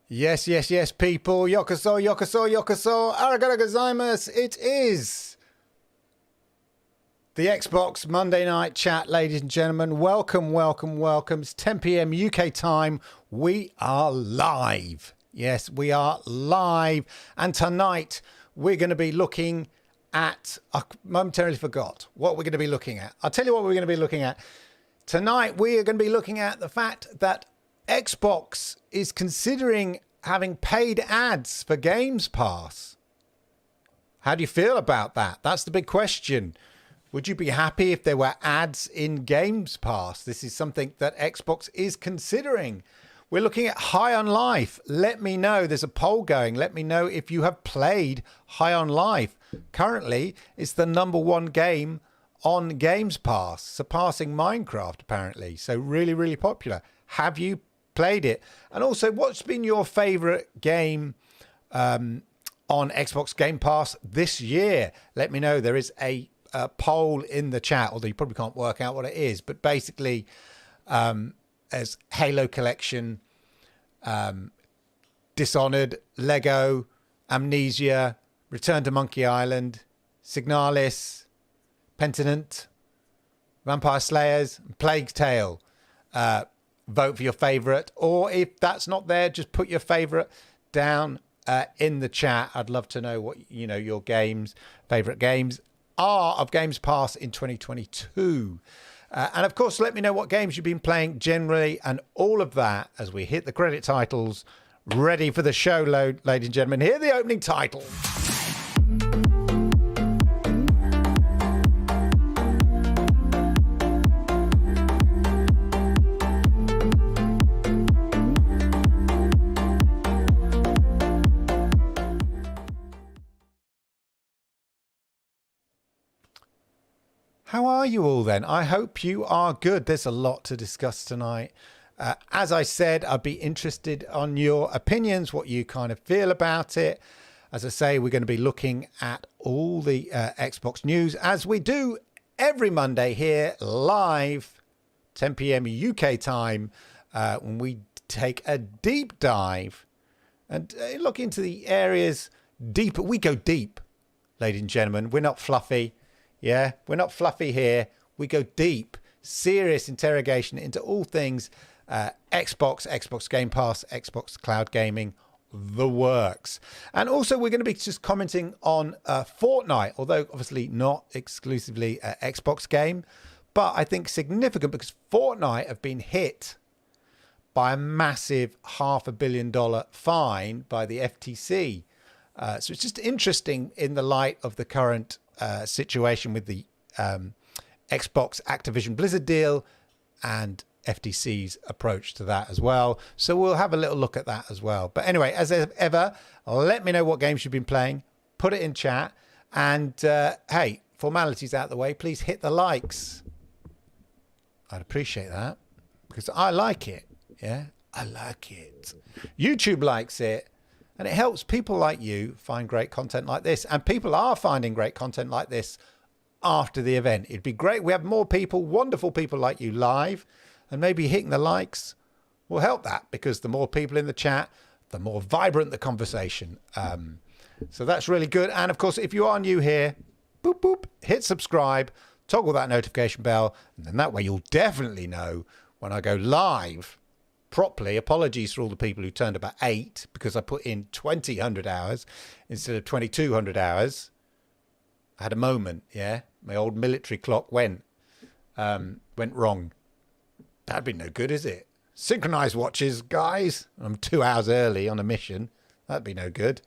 Yes, yes, yes, people. Yokoso, yokoso, yokoso. Arigato gozaimasu. It is the Xbox Monday Night Chat, ladies and gentlemen. Welcome, welcome, welcome. It's 10 p.m. UK time. We are live. Yes, we are live. And tonight we're going to be looking at, I momentarily forgot what we're going to be looking at. I'll tell you what we're going to be looking at. Tonight we are going to be looking at the fact that Xbox is considering having paid ads for Games Pass. How do you feel about that? That's the big question. Would you be happy if there were ads in Games Pass? This is something that Xbox is considering. We're looking at High on Life. Let me know. There's a poll going. Let me know if you have played High on Life. Currently, it's the #1 game on Games Pass, surpassing Minecraft, apparently. So really, really popular. Have you played it? And also, what's been your favorite game on Xbox Game Pass this year? Let me know. There is a poll in the chat, although you probably can't work out what it is, but basically as Halo Collection, Dishonored, Lego, Amnesia, Return to Monkey Island, Signalis, Pentiment, Vampire Slayers, Plague Tale. Vote for your favorite, or if that's not there, just put your favorite down in the chat. I'd love to know what your favorite games are of Games Pass in 2022. And of course, let me know what games you've been playing generally and all of that as we hit the credit titles. Ready for the show load, ladies and gentlemen. Here are the opening titles. How are you all then? I hope you are good. There's a lot to discuss tonight. As I said, I'd be interested on your opinions, what you kind of feel about it. As I say, we're going to be looking at all the Xbox news as we do every Monday here live, 10 p.m. UK time, when we take a deep dive and look into the areas deeper. We go deep, ladies and gentlemen. We're not fluffy. Yeah, we're not fluffy here. We go deep, serious interrogation into all things Xbox, Xbox Game Pass, Xbox Cloud Gaming, the works. And also we're going to be just commenting on Fortnite, although obviously not exclusively an Xbox game, but I think significant because Fortnite have been hit by a massive $500 million fine by the FTC. So it's just interesting in the light of the current situation with the Xbox Activision Blizzard deal and FTC's approach to that as well. So we'll have a little look at that as well. But anyway, as ever, let me know what games you've been playing. Put it in chat. And hey, formalities out the way. Please hit the likes. I'd appreciate that because I like it. Yeah, I like it. YouTube likes it. And it helps people like you find great content like this. And people are finding great content like this after the event. It'd be great. We have more people, wonderful people like you live. And maybe hitting the likes will help that because the more people in the chat, the more vibrant the conversation. So that's really good. And of course, if you are new here, boop, boop, hit subscribe, toggle that notification bell. And then that way you'll definitely know when I go live properly. Apologies for all the people who turned about 8 because I put in 2,000 hours instead of 2,200 hours. I had a moment, yeah. My old military clock went wrong. That'd be no good, is it? Synchronized watches, guys. I'm 2 hours early on a mission. That'd be no good.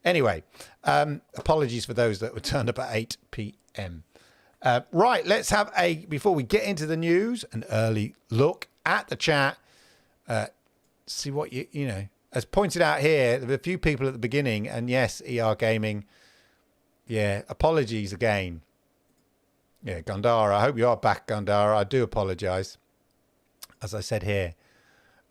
Anyway, apologies for those that were turned up at 8 p.m. Right, let's have before we get into the news, an early look at the chat. See what as pointed out here, there were a few people at the beginning, and yes, ER Gaming. Yeah, apologies again. Yeah, Gandara, I hope you are back, Gandara. I do apologize, as I said here.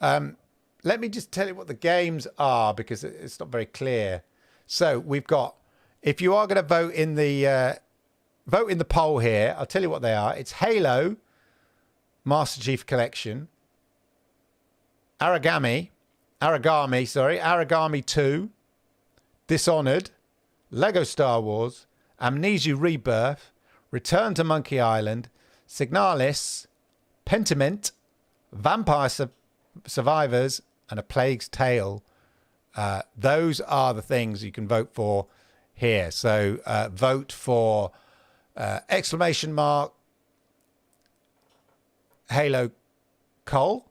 Let me just tell you what the games are because it's not very clear. So we've got, if you are going to vote in the poll here, I'll tell you what they are. It's Halo, Master Chief Collection, Origami, Aragami 2, Dishonored, Lego Star Wars, Amnesia Rebirth, Return to Monkey Island, Signalis, Pentiment, Vampire Survivors, and A Plague's Tale. Those are the things you can vote for here. So vote for exclamation mark Halo Cole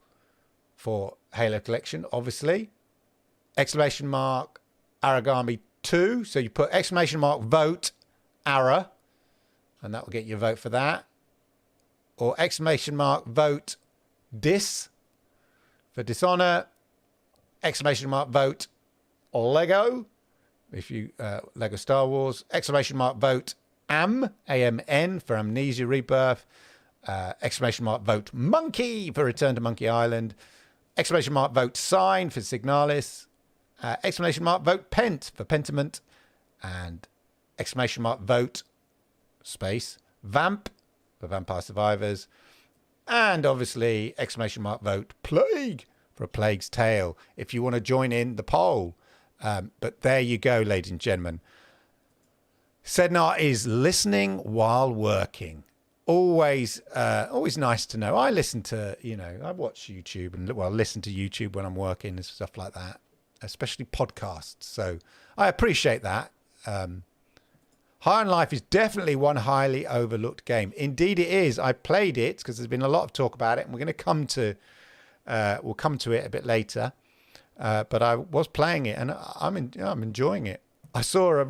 for Halo Collection, obviously. Exclamation mark Aragami 2. So you put exclamation mark vote Ara, and that will get your vote for that. Or exclamation mark vote Dis for Dishonor. Exclamation mark vote Lego, if you Lego Star Wars. Exclamation mark vote AMN for Amnesia Rebirth. Exclamation mark vote Monkey for Return to Monkey Island. Exclamation mark vote Sign for Signalis. Exclamation mark vote Pent for Pentiment. And exclamation mark vote space Vamp for Vampire Survivors. And obviously exclamation mark vote Plague for A Plague's Tale if you want to join in the poll. But there you go, ladies and gentlemen. Sednar is listening while working. Always nice to know. I listen to, I watch YouTube and listen to YouTube when I'm working and stuff like that, especially podcasts. So I appreciate that. High on Life is definitely one highly overlooked game. Indeed it is. I played it because there's been a lot of talk about it, and we're going to come to it a bit later. But I was playing it and I'm enjoying it. I saw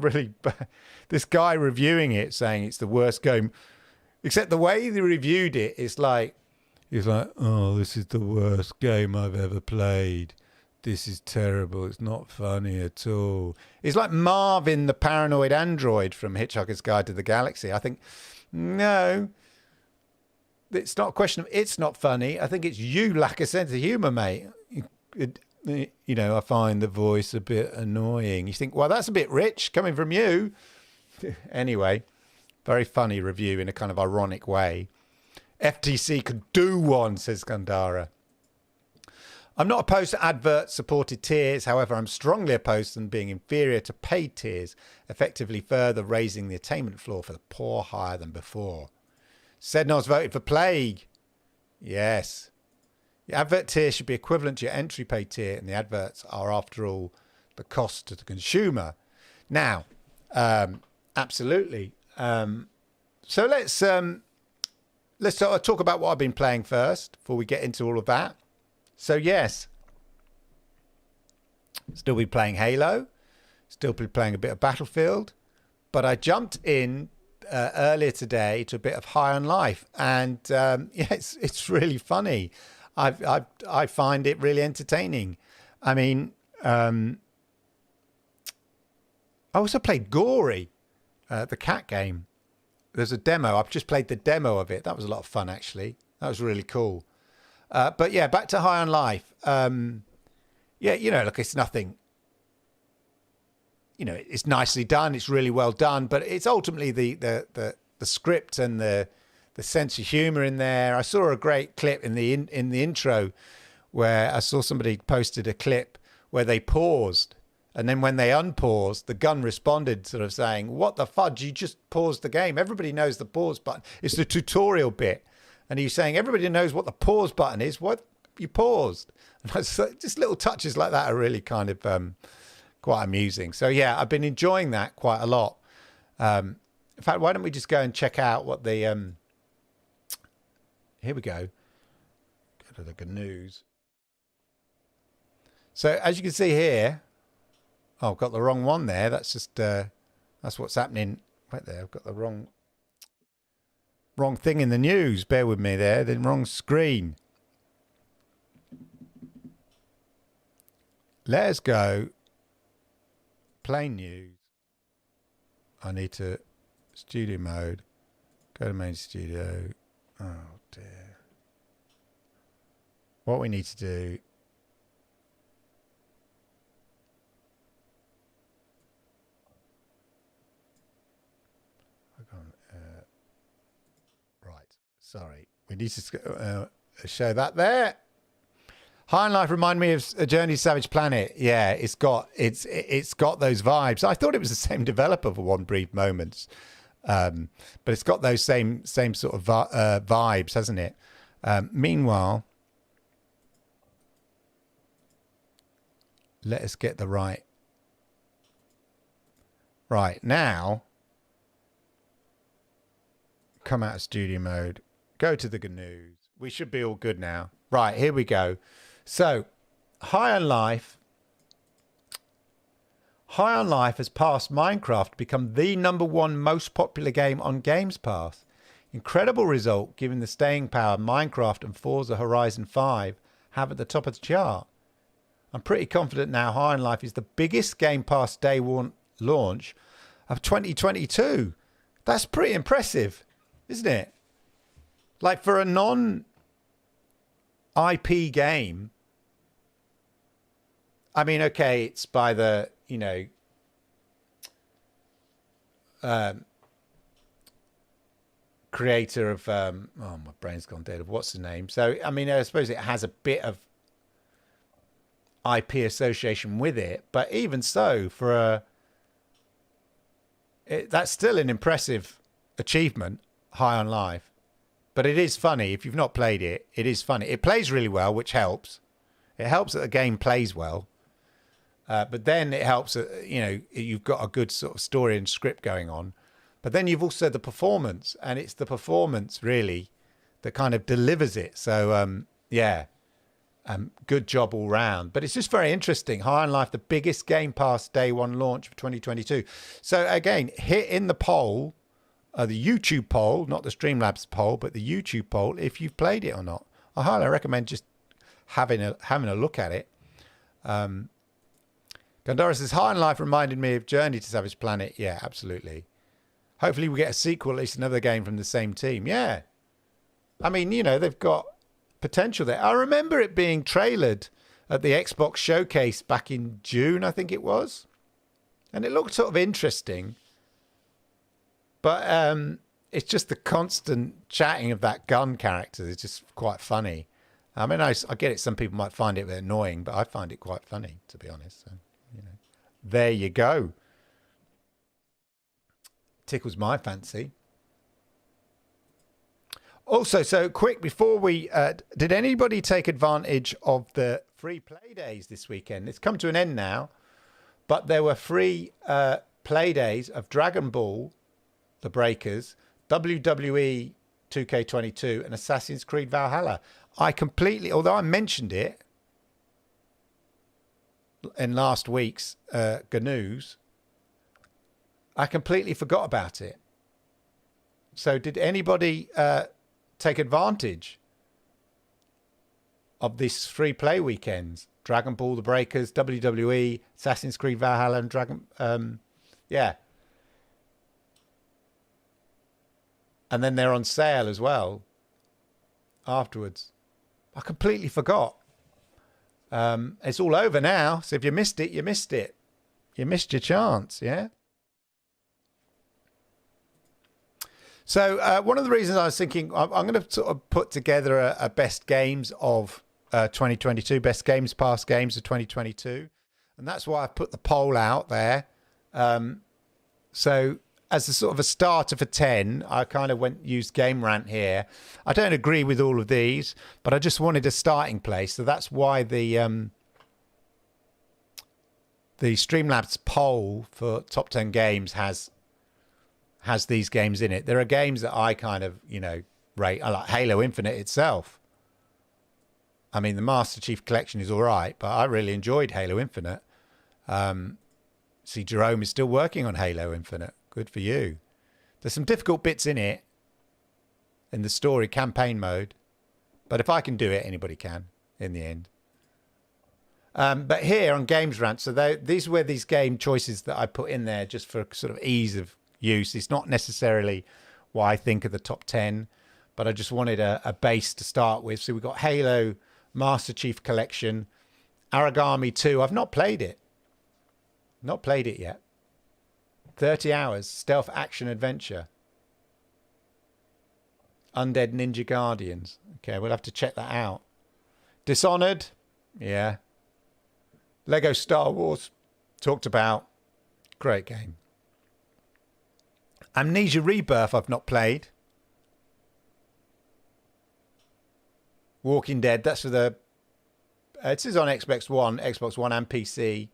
this guy reviewing it saying it's the worst game, except the way they reviewed it, he's like, oh, this is the worst game I've ever played. This is terrible. It's not funny at all. It's like Marvin the paranoid android from Hitchhiker's Guide to the Galaxy. I think, no, it's not a question of it's not funny. I think it's you lack a sense of humour, mate. I find the voice a bit annoying. You think, well, that's a bit rich coming from you. Anyway, very funny review in a kind of ironic way. FTC could do one, says Gandara. I'm not opposed to advert-supported tiers. However, I'm strongly opposed to them being inferior to paid tiers, effectively further raising the attainment floor for the poor higher than before. Sednar's voted for Plague. Yes. The advert tier should be equivalent to your entry pay tier, and the adverts are, after all, the cost to the consumer. Now, absolutely. So let's sort of talk about what I've been playing first before we get into all of that. So yes, still be playing Halo, still be playing a bit of Battlefield, but I jumped in earlier today to a bit of High on Life, and it's really funny. I find it really entertaining. I mean, I also played Gory, the cat game. There's a demo. I've just played the demo of it. That was a lot of fun, actually. That was really cool. But yeah, back to High on Life. Look, it's nothing. It's nicely done. It's really well done. But it's ultimately the script and the sense of humor in there. I saw a great clip in the intro where I saw somebody posted a clip where they paused, and then when they unpaused, the gun responded sort of saying, "What the fudge? You just paused the game. Everybody knows the pause button. It's the tutorial bit." And he's saying, everybody knows what the pause button is. What? You paused. And just little touches like that are really kind of quite amusing. So yeah, I've been enjoying that quite a lot. In fact, why don't we just go and check out what the here we go. Go to the news. So as you can see here, oh, I've got the wrong one there. That's just that's what's happening right there. I've got the wrong thing in the news. Bear with me there. The wrong screen. Let's go. Plain news. I need to studio mode. Go to main studio. Oh dear. What we need to do. Right. Sorry. We need to show that there. High on Life remind me of A Journey to Savage Planet. Yeah, it's got those vibes. I thought it was the same developer for one brief moment, but it's got those same sort of vibes, hasn't it? Meanwhile, let us get the right now. Come out of studio mode. Go to the GNUs. We should be all good now. Right, here we go. So, High on Life has passed Minecraft to become the #1 most popular game on Games Pass. Incredible result given the staying power Minecraft and Forza Horizon 5 have at the top of the chart. I'm pretty confident now High on Life is the biggest Game Pass day one launch of 2022. That's pretty impressive, isn't it? Like for a non-IP game, I mean, okay, it's by the, creator of, my brain's gone dead, of what's the name? So, I mean, I suppose it has a bit of IP association with it, but even so, that's still an impressive achievement, High on Life. But it is funny. If you've not played it, it is funny. It plays really well, which helps. It helps that the game plays well. But then it helps that, you've got a good sort of story and script going on. But then you've also the performance, and it's the performance really that kind of delivers it. So, good job all round. But it's just very interesting. High on Life, the biggest Game Pass day one launch of 2022. So again, hit in the poll, the YouTube poll, not the Streamlabs poll, but the YouTube poll, if you've played it or not. I highly recommend just having a look at it. Gondora says, High on Life reminded me of Journey to Savage Planet. Yeah, absolutely. Hopefully we get a sequel, at least another game from the same team. Yeah. I mean, they've got potential there. I remember it being trailered at the Xbox Showcase back in June, I think it was. And it looked sort of interesting. But it's just the constant chatting of that gun character. It's just quite funny. I mean, I get it. Some people might find it annoying, but I find it quite funny, to be honest. So, there you go. Tickles my fancy. Also, so quick, before we... did anybody take advantage of the free play days this weekend? It's come to an end now, but there were free play days of Dragon Ball, The Breakers, WWE 2K22, and Assassin's Creed Valhalla. I completely... Although I mentioned it in last week's GNUs, I completely forgot about it. So did anybody... take advantage of this free play weekends? Dragon Ball, The Breakers, WWE, Assassin's Creed Valhalla, and and then they're on sale as well afterwards. I completely forgot. It's all over now, so if you missed it, you missed it. You missed your chance, yeah? So one of the reasons I was thinking, I'm going to sort of put together a best games of 2022, best Games Pass games of 2022. And that's why I put the poll out there. So as a sort of a starter for 10, I kind of used Game Rant here. I don't agree with all of these, but I just wanted a starting place. So that's why the Streamlabs poll for top 10 games has these games in it. There are games that I kind of, rate. I like Halo Infinite itself. I mean, the Master Chief Collection is all right, but I really enjoyed Halo Infinite. See, Jerome is still working on Halo Infinite. Good for you. There's some difficult bits in it, in the story campaign mode. But if I can do it, anybody can, in the end. But here on Games Rant, so these were these game choices that I put in there just for sort of ease of use. It's not necessarily what I think of the top 10, but I just wanted a base to start with. So we've got Halo, Master Chief Collection, Aragami 2. I've not played it. Not played it yet. 30 hours, stealth action adventure. Undead Ninja Guardians. Okay, we'll have to check that out. Dishonored. Yeah. Lego Star Wars. Talked about. Great game. Amnesia Rebirth I've not played. Walking Dead, that's for the... it is on Xbox One and PC.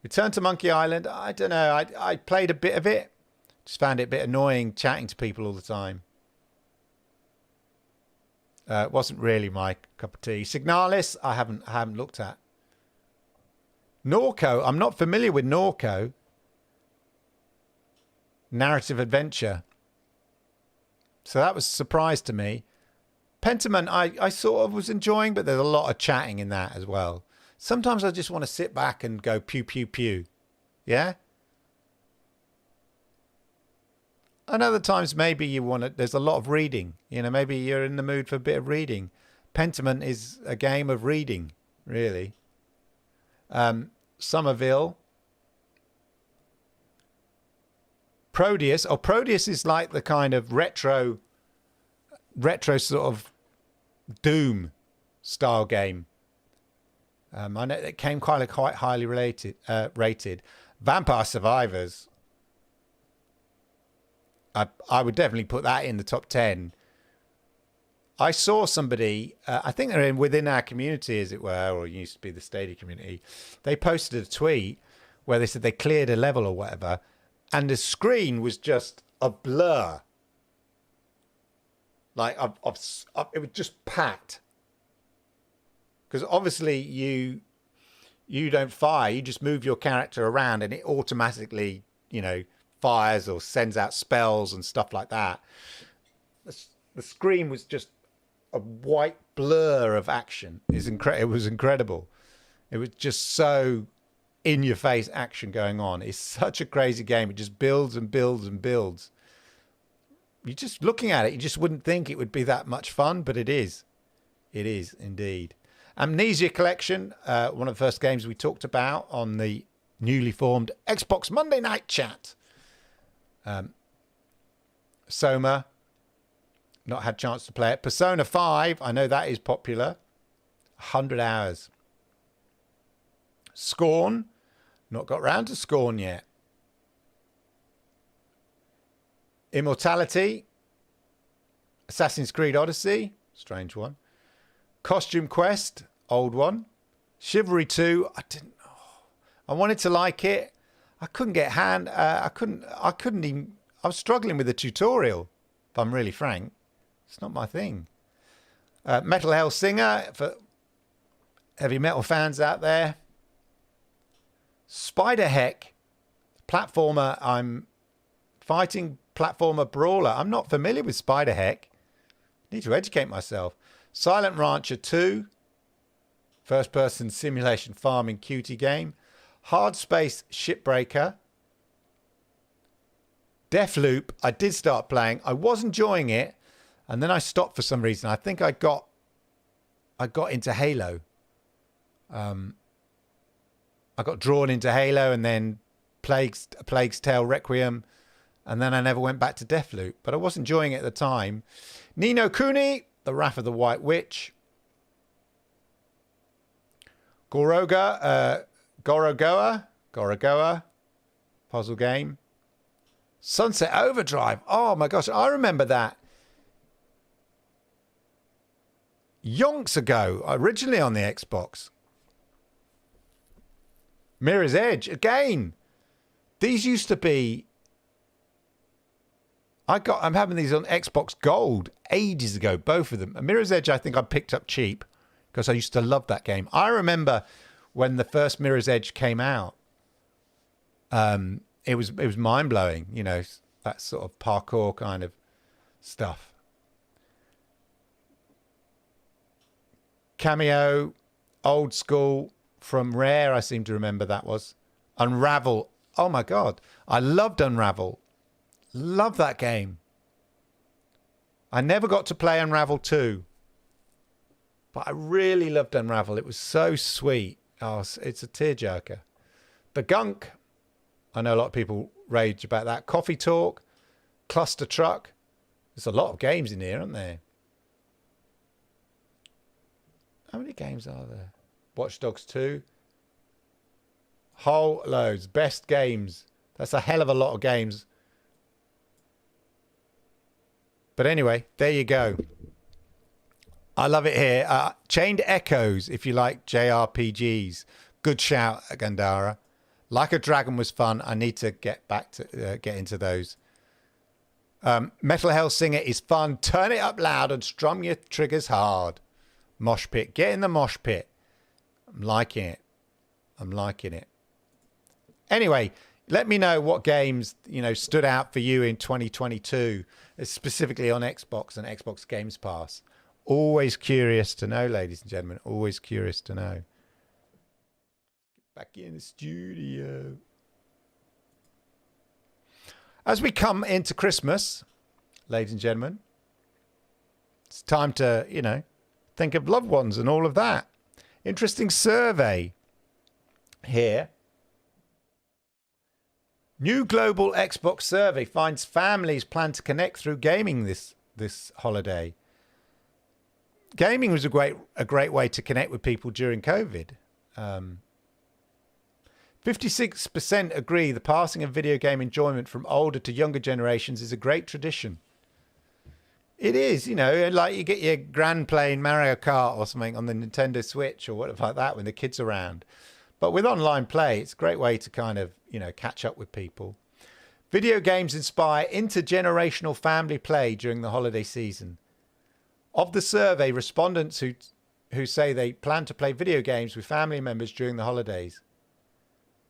Return to Monkey Island, I don't know. I played a bit of it. Just found it a bit annoying chatting to people all the time. It wasn't really my cup of tea. Signalis, I haven't looked at. Norco, I'm not familiar with Norco. Narrative adventure. So that was a surprise to me. Pentiment, I sort of was enjoying, but there's a lot of chatting in that as well. Sometimes I just want to sit back and go pew, pew, pew. Yeah? And other times maybe you want to, there's a lot of reading. You know, maybe you're in the mood for a bit of reading. Pentiment is a game of reading, really. Somerville. Proteus. Oh, Proteus is like the kind of retro sort of Doom style game. I know it came quite highly rated. Vampire Survivors. I would definitely put that in the top 10. I saw somebody, I think they're within our community, as it were, or it used to be the Stadia community. They posted a tweet where they said they cleared a level or whatever, and the screen was just a blur. Like, it was just packed. Because obviously you don't fire, you just move your character around and it automatically, you know, fires or sends out spells and stuff like that. The screen was just a white blur of action. It was incredible. It was just so in-your-face action going on. It's such a crazy game. It just builds and builds and builds. You're just looking at it, you just wouldn't think it would be that much fun, but it is. It is indeed. Amnesia Collection, one of the first games we talked about on the newly formed Xbox Monday Night Chat. Soma, not had a chance to play it. Persona 5, I know that is popular. 100 hours. Scorn, not got round to Scorn yet. Immortality, Assassin's Creed Odyssey, strange one. Costume Quest, old one. Chivalry 2, I wanted to like it. I couldn't get I couldn't even, I was struggling with the tutorial, if I'm really frank. It's not my thing. Metal Hellsinger, for heavy metal fans out there. Spiderheck, platformer, I'm fighting platformer brawler. I'm not familiar with Spiderheck. Need to educate myself. Silent Rancher 2, first-person simulation farming cutie game. Hard Space Shipbreaker. Deathloop, I did start playing. I was enjoying it, and then I stopped for some reason. I think I got into Halo. I got drawn into Halo, and then Plague's Tale Requiem, and then I never went back to Deathloop. But I was enjoying it at the time. Ni no Kuni, The Wrath of the White Witch. Gorogoa, puzzle game. Sunset Overdrive. Oh my gosh, I remember that. Yonks ago, originally on the Xbox. Mirror's Edge, again. These used to be... I'm having these on Xbox Gold ages ago, both of them. And Mirror's Edge, I think I picked up cheap because I used to love that game. I remember when the first Mirror's Edge came out. It was mind-blowing, you know, that sort of parkour kind of stuff. Cameo, old school, from Rare, I seem to remember that was. Unravel. Oh my God. I loved Unravel. Love that game. I never got to play Unravel 2. But I really loved Unravel. It was so sweet. Oh, it's a tearjerker. The Gunk. I know a lot of people rage about that. Coffee Talk. Cluster Truck. There's a lot of games in here, aren't there? How many games are there? Watch Dogs 2. Whole loads. Best games. That's a hell of a lot of games. But anyway, there you go. I love it here. Chained Echoes, if you like JRPGs. Good shout, Gandara. Like a Dragon was fun. I need to get back to get into those. Metal Hellsinger is fun. Turn it up loud and strum your triggers hard. Mosh pit. Get in the mosh pit. I'm liking it. I'm liking it. Anyway, let me know what games, stood out for you in 2022, specifically on Xbox and Xbox Games Pass. Always curious to know, ladies and gentlemen. Always curious to know. Back in the studio. As we come into Christmas, ladies and gentlemen, it's time to, think of loved ones and all of that. Interesting survey here. New global Xbox survey finds families plan to connect through gaming this holiday. Gaming was a great way to connect with people during COVID. 56% agree the passing of video game enjoyment from older to younger generations is a great tradition. It is, like you get your grand playing Mario Kart or something on the Nintendo Switch or whatever like that when the kids are around. But with online play, it's a great way to kind of, catch up with people. Video games inspire intergenerational family play during the holiday season. Of the survey, respondents who say they plan to play video games with family members during the holidays.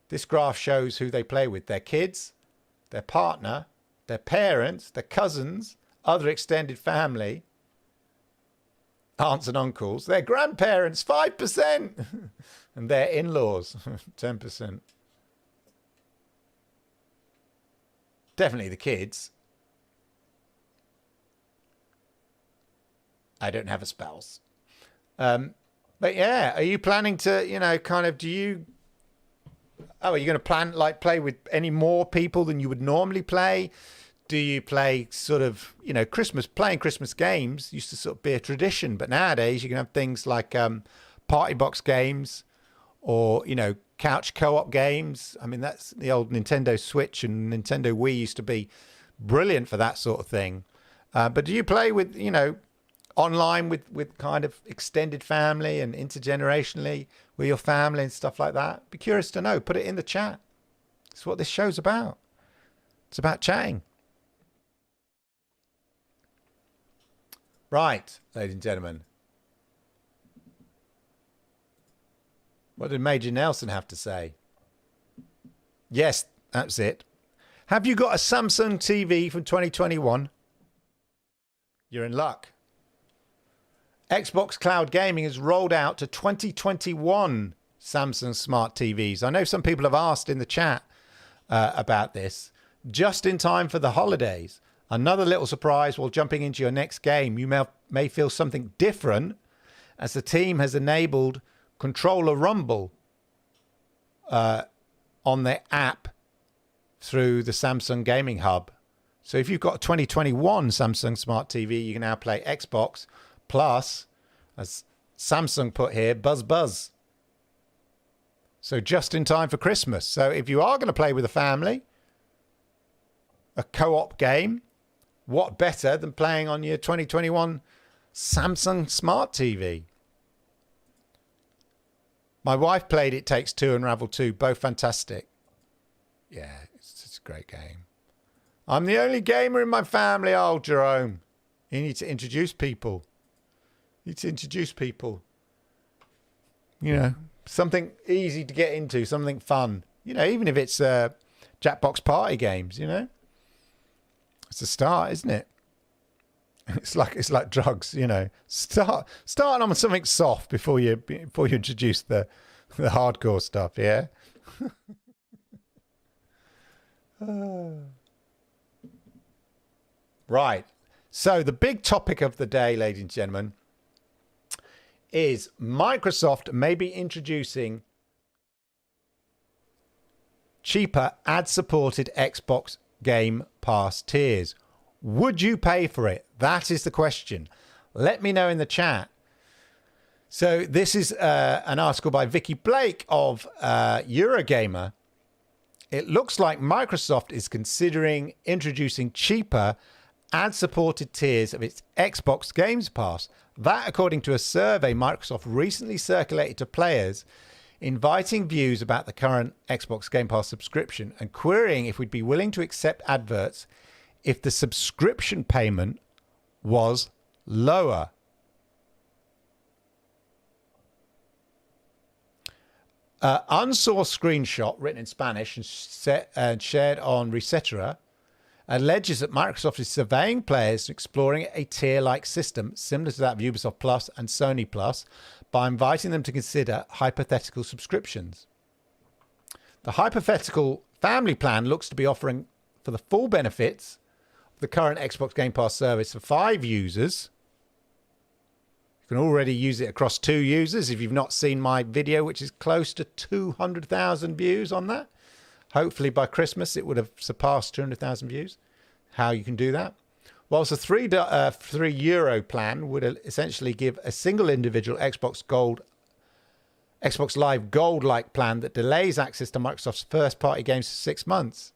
This graph shows who they play with: their kids, their partner, their parents, their cousins, other extended family, aunts and uncles, their grandparents, 5%, and their in-laws, 10%. Definitely the kids. I don't have a spouse. But yeah, are you planning to, are you going to plan, play with any more people than you would normally play? Do you play sort of, playing Christmas games used to sort of be a tradition, but nowadays you can have things like party box games or, couch co-op games. I mean, that's the old Nintendo Switch and Nintendo Wii used to be brilliant for that sort of thing. But do you play with, online with kind of extended family and intergenerationally with your family and stuff like that? Be curious to know. Put it in the chat. That's what this show's about. It's about chatting. Right, ladies and gentlemen. What did Major Nelson have to say? Yes, that's it. Have you got a Samsung TV from 2021? You're in luck. Xbox Cloud Gaming has rolled out to 2021 Samsung Smart TVs. I know some people have asked in the chat about this. Just in time for the holidays. Another little surprise while jumping into your next game. You may feel something different as the team has enabled Controller Rumble on their app through the Samsung Gaming Hub. So if you've got a 2021 Samsung Smart TV, you can now play Xbox Plus, as Samsung put here, Buzz Buzz. So just in time for Christmas. So if you are going to play with a family, a co-op game, what better than playing on your 2021 Samsung Smart TV? My wife played It Takes Two and Ravel 2, both fantastic. Yeah, it's a great game. I'm the only gamer in my family. Oh, Jerome, you need to introduce people. Something easy to get into, something fun. Even if it's Jackbox party games, It's a start, isn't it? It's like drugs, Starting on something soft before you introduce the hardcore stuff, yeah? Right. So the big topic of the day, ladies and gentlemen, is Microsoft may be introducing cheaper ad-supported Xbox Game Pass tiers. Would you pay for it? That is the question. Let me know in the chat. So this is an article by Vicky Blake of Eurogamer. It looks like Microsoft is considering introducing cheaper ad-supported tiers of its Xbox Games Pass. That, according to a survey Microsoft recently circulated to players, inviting views about the current Xbox Game Pass subscription and querying if we'd be willing to accept adverts if the subscription payment was lower. Unsourced screenshot written in Spanish and shared on Resetera alleges that Microsoft is surveying players exploring a tier-like system similar to that of Ubisoft Plus and Sony Plus by inviting them to consider hypothetical subscriptions. The hypothetical family plan looks to be offering for the full benefits of the current Xbox Game Pass service for 5 users. You can already use it across 2 users if you've not seen my video, which is close to 200,000 views on that. Hopefully by Christmas it would have surpassed 200,000 views. How you can do that? Whilst a €3 plan would essentially give a single individual Xbox Live Gold-like plan that delays access to Microsoft's first-party games for 6 months.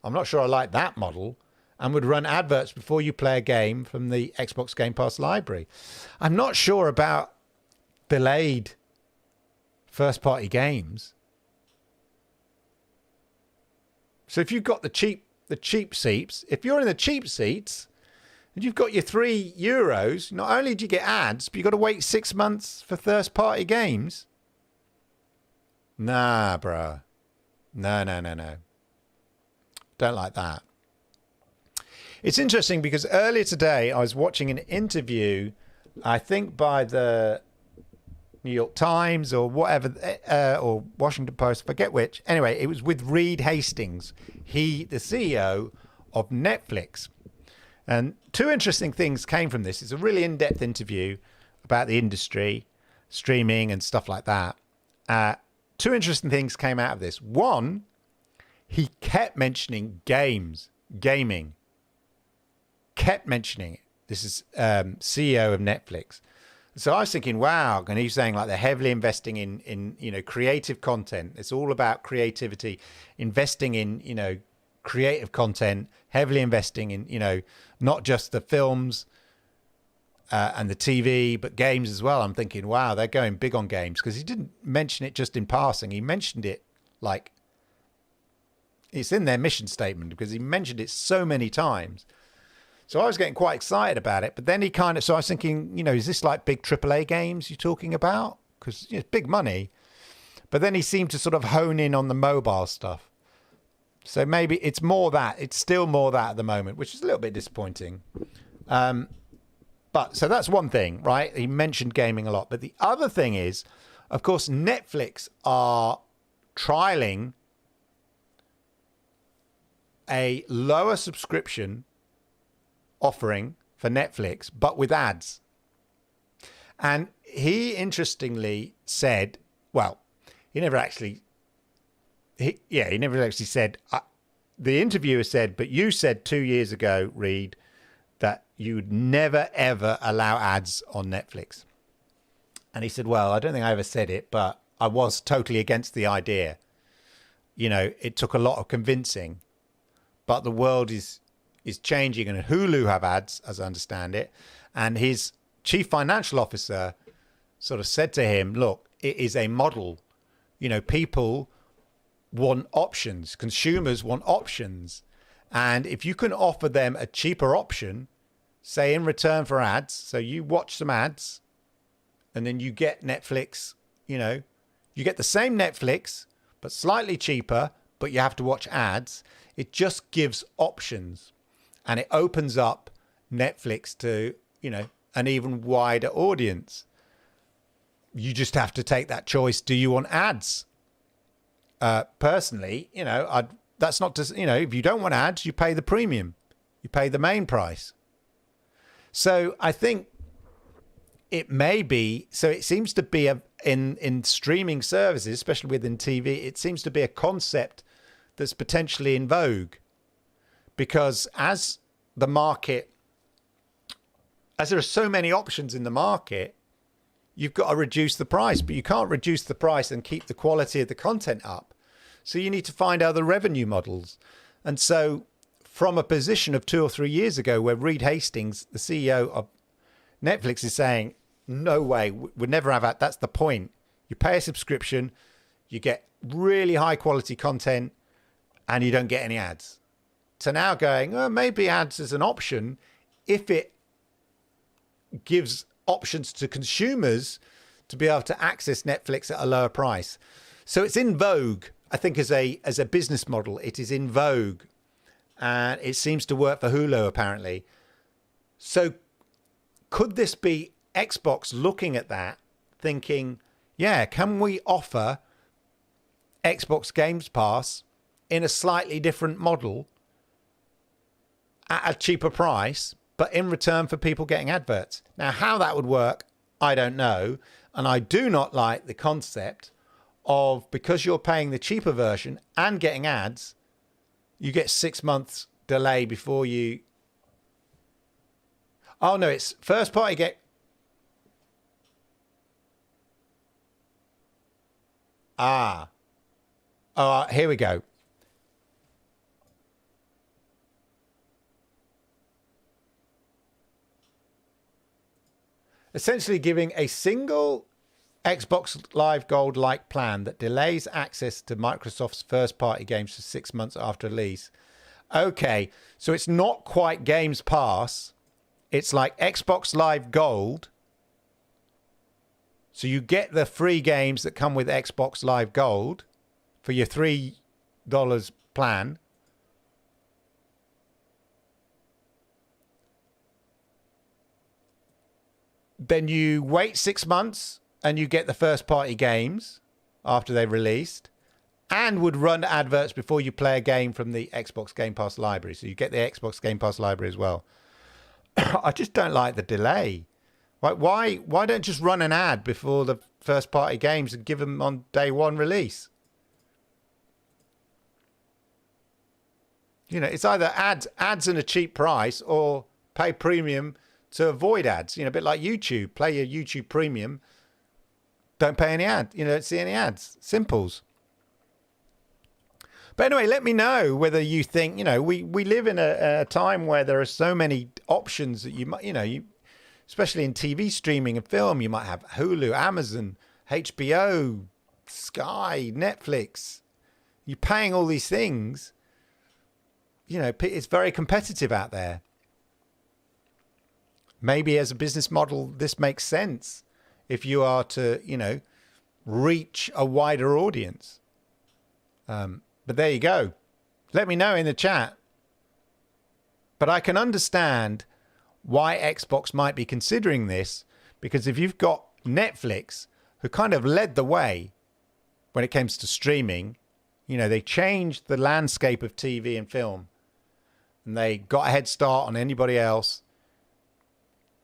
I'm not sure I like that model, and would run adverts before you play a game from the Xbox Game Pass library. I'm not sure about delayed first-party games. So if you've got the cheap seats, if you're in the cheap seats and you've got your €3, not only do you get ads, but you've got to wait 6 months for first-party games. Nah, bro. No. Don't like that. It's interesting because earlier today I was watching an interview, I think by the New York Times or whatever, or Washington Post, forget which. Anyway, it was with Reed Hastings, the CEO of Netflix. And 2 interesting things came from this. It's a really in-depth interview about the industry, streaming and stuff like that. 2 interesting things came out of this. One, he kept mentioning gaming. Kept mentioning it. This is CEO of Netflix. So I was thinking, wow, and he's saying like they're heavily investing in creative content. It's all about creativity, investing in creative content, heavily investing in not just the films and the TV, but games as well. I'm thinking, wow, they're going big on games, because he didn't mention it just in passing. He mentioned it like it's in their mission statement, because he mentioned it so many times. So I was getting quite excited about it, but then so I was thinking, is this like big AAA games you're talking about? Because it's big money. But then he seemed to sort of hone in on the mobile stuff. So maybe it's still more that at the moment, which is a little bit disappointing. But so that's one thing, right? He mentioned gaming a lot. But the other thing is, of course, Netflix are trialing a lower subscription offering for Netflix, but with ads. And he interestingly said, well, he never actually said, the interviewer said, but you said 2 years ago, Reed, that you'd never, ever allow ads on Netflix. And he said, well, I don't think I ever said it, but I was totally against the idea. It took a lot of convincing, but the world is changing, and Hulu have ads, as I understand it. And his chief financial officer sort of said to him, look, it is a model. People want options. Consumers want options. And if you can offer them a cheaper option, say in return for ads, so you watch some ads and then you get Netflix, you get the same Netflix, but slightly cheaper, but you have to watch ads. It just gives options. And it opens up Netflix to, an even wider audience. You just have to take that choice. Do you want ads? Personally, that's not to, if you don't want ads, you pay the premium. You pay the main price. So I think it may be, so it seems to be in streaming services, especially within TV, it seems to be a concept that's potentially in vogue. Because as the market as there are so many options in the market, you've got to reduce the price, but you can't reduce the price and keep the quality of the content up. So you need to find other revenue models. And so from a position of 2 or 3 years ago, where Reed Hastings, the CEO of Netflix, is saying, no way, we'd never have that. That's the point. You pay a subscription, you get really high quality content, and you don't get any ads. To now going, oh, maybe ads is an option if it gives options to consumers to be able to access Netflix at a lower price. So it's in vogue, I think, as a business model. It is in vogue, and it seems to work for Hulu apparently. So could this be Xbox looking at that, thinking, yeah, can we offer Xbox Games Pass in a slightly different model at a cheaper price, but in return for people getting adverts? Now, how that would work, I don't know. And I do not like the concept of, because you're paying the cheaper version and getting ads, you get 6 months delay before you... Oh, no, it's first party get... Here we go. Essentially giving a single Xbox Live Gold-like plan that delays access to Microsoft's first-party games for 6 months after release. Okay, so it's not quite Games Pass. It's like Xbox Live Gold. So you get the free games that come with Xbox Live Gold for your $3 plan. Then you wait 6 months and you get the first party games after they're released, and would run adverts before you play a game from the Xbox Game Pass library. So you get the Xbox Game Pass library as well. I just don't like the delay. Why don't just run an ad before the first party games and give them on day one release? You know, it's either ads and a cheap price, or pay premium to avoid ads. You know, a bit like YouTube. Play your YouTube premium. Don't pay any ad. You know, don't see any ads. Simples. But anyway, let me know whether you think, you know, we live in a time where there are so many options that you might, you know, especially in TV streaming and film, you might have Hulu, Amazon, HBO, Sky, Netflix. You're paying all these things. You know, it's very competitive out there. Maybe as a business model, this makes sense if you are to, you know, reach a wider audience. But there you go. Let me know in the chat. But I can understand why Xbox might be considering this, because if you've got Netflix, who kind of led the way when it comes to streaming, you know, they changed the landscape of TV and film, and they got a head start on anybody else.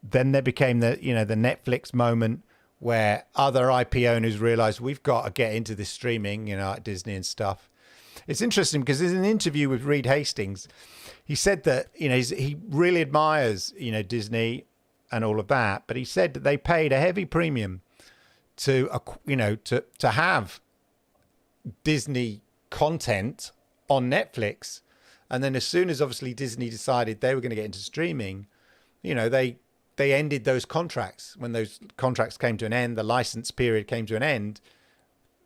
Then there became the, you know, the Netflix moment where other IP owners realized we've got to get into this streaming, you know, like Disney and stuff. It's interesting because in an interview with Reed Hastings, he said that, you know, he really admires, you know, Disney and all of that, but he said that they paid a heavy premium to, you know, to have Disney content on Netflix. And then as soon as obviously Disney decided they were going to get into streaming, you know, they ended those contracts. When those contracts came to an end, the license period came to an end,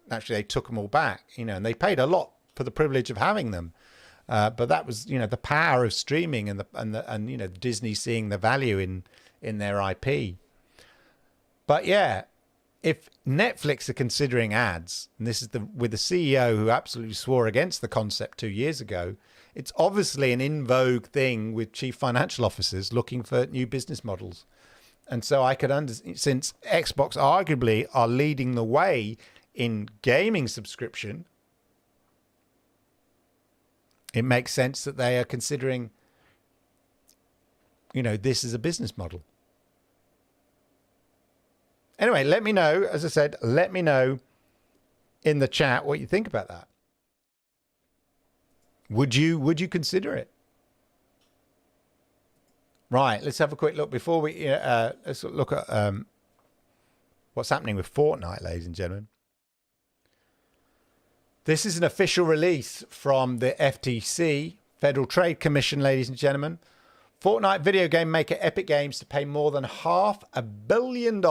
actually they took them all back, you know, and they paid a lot for the privilege of having them. But that was, you know, the power of streaming and you know, Disney seeing the value in their IP. But yeah, if Netflix are considering ads, and this is with the CEO who absolutely swore against the concept 2 years ago, it's obviously an in vogue thing with chief financial officers looking for new business models. And so I could understand, since Xbox arguably are leading the way in gaming subscription, it makes sense that they are considering, you know, this is a business model. Anyway, let me know, as I said, let me know in the chat what you think about that. Would you consider it? Right, let's have a quick look before we let's look at what's happening with Fortnite, ladies and gentlemen. This is an official release from the FTC, Federal Trade Commission, ladies and gentlemen. Fortnite video game maker Epic Games to pay more than $500 million.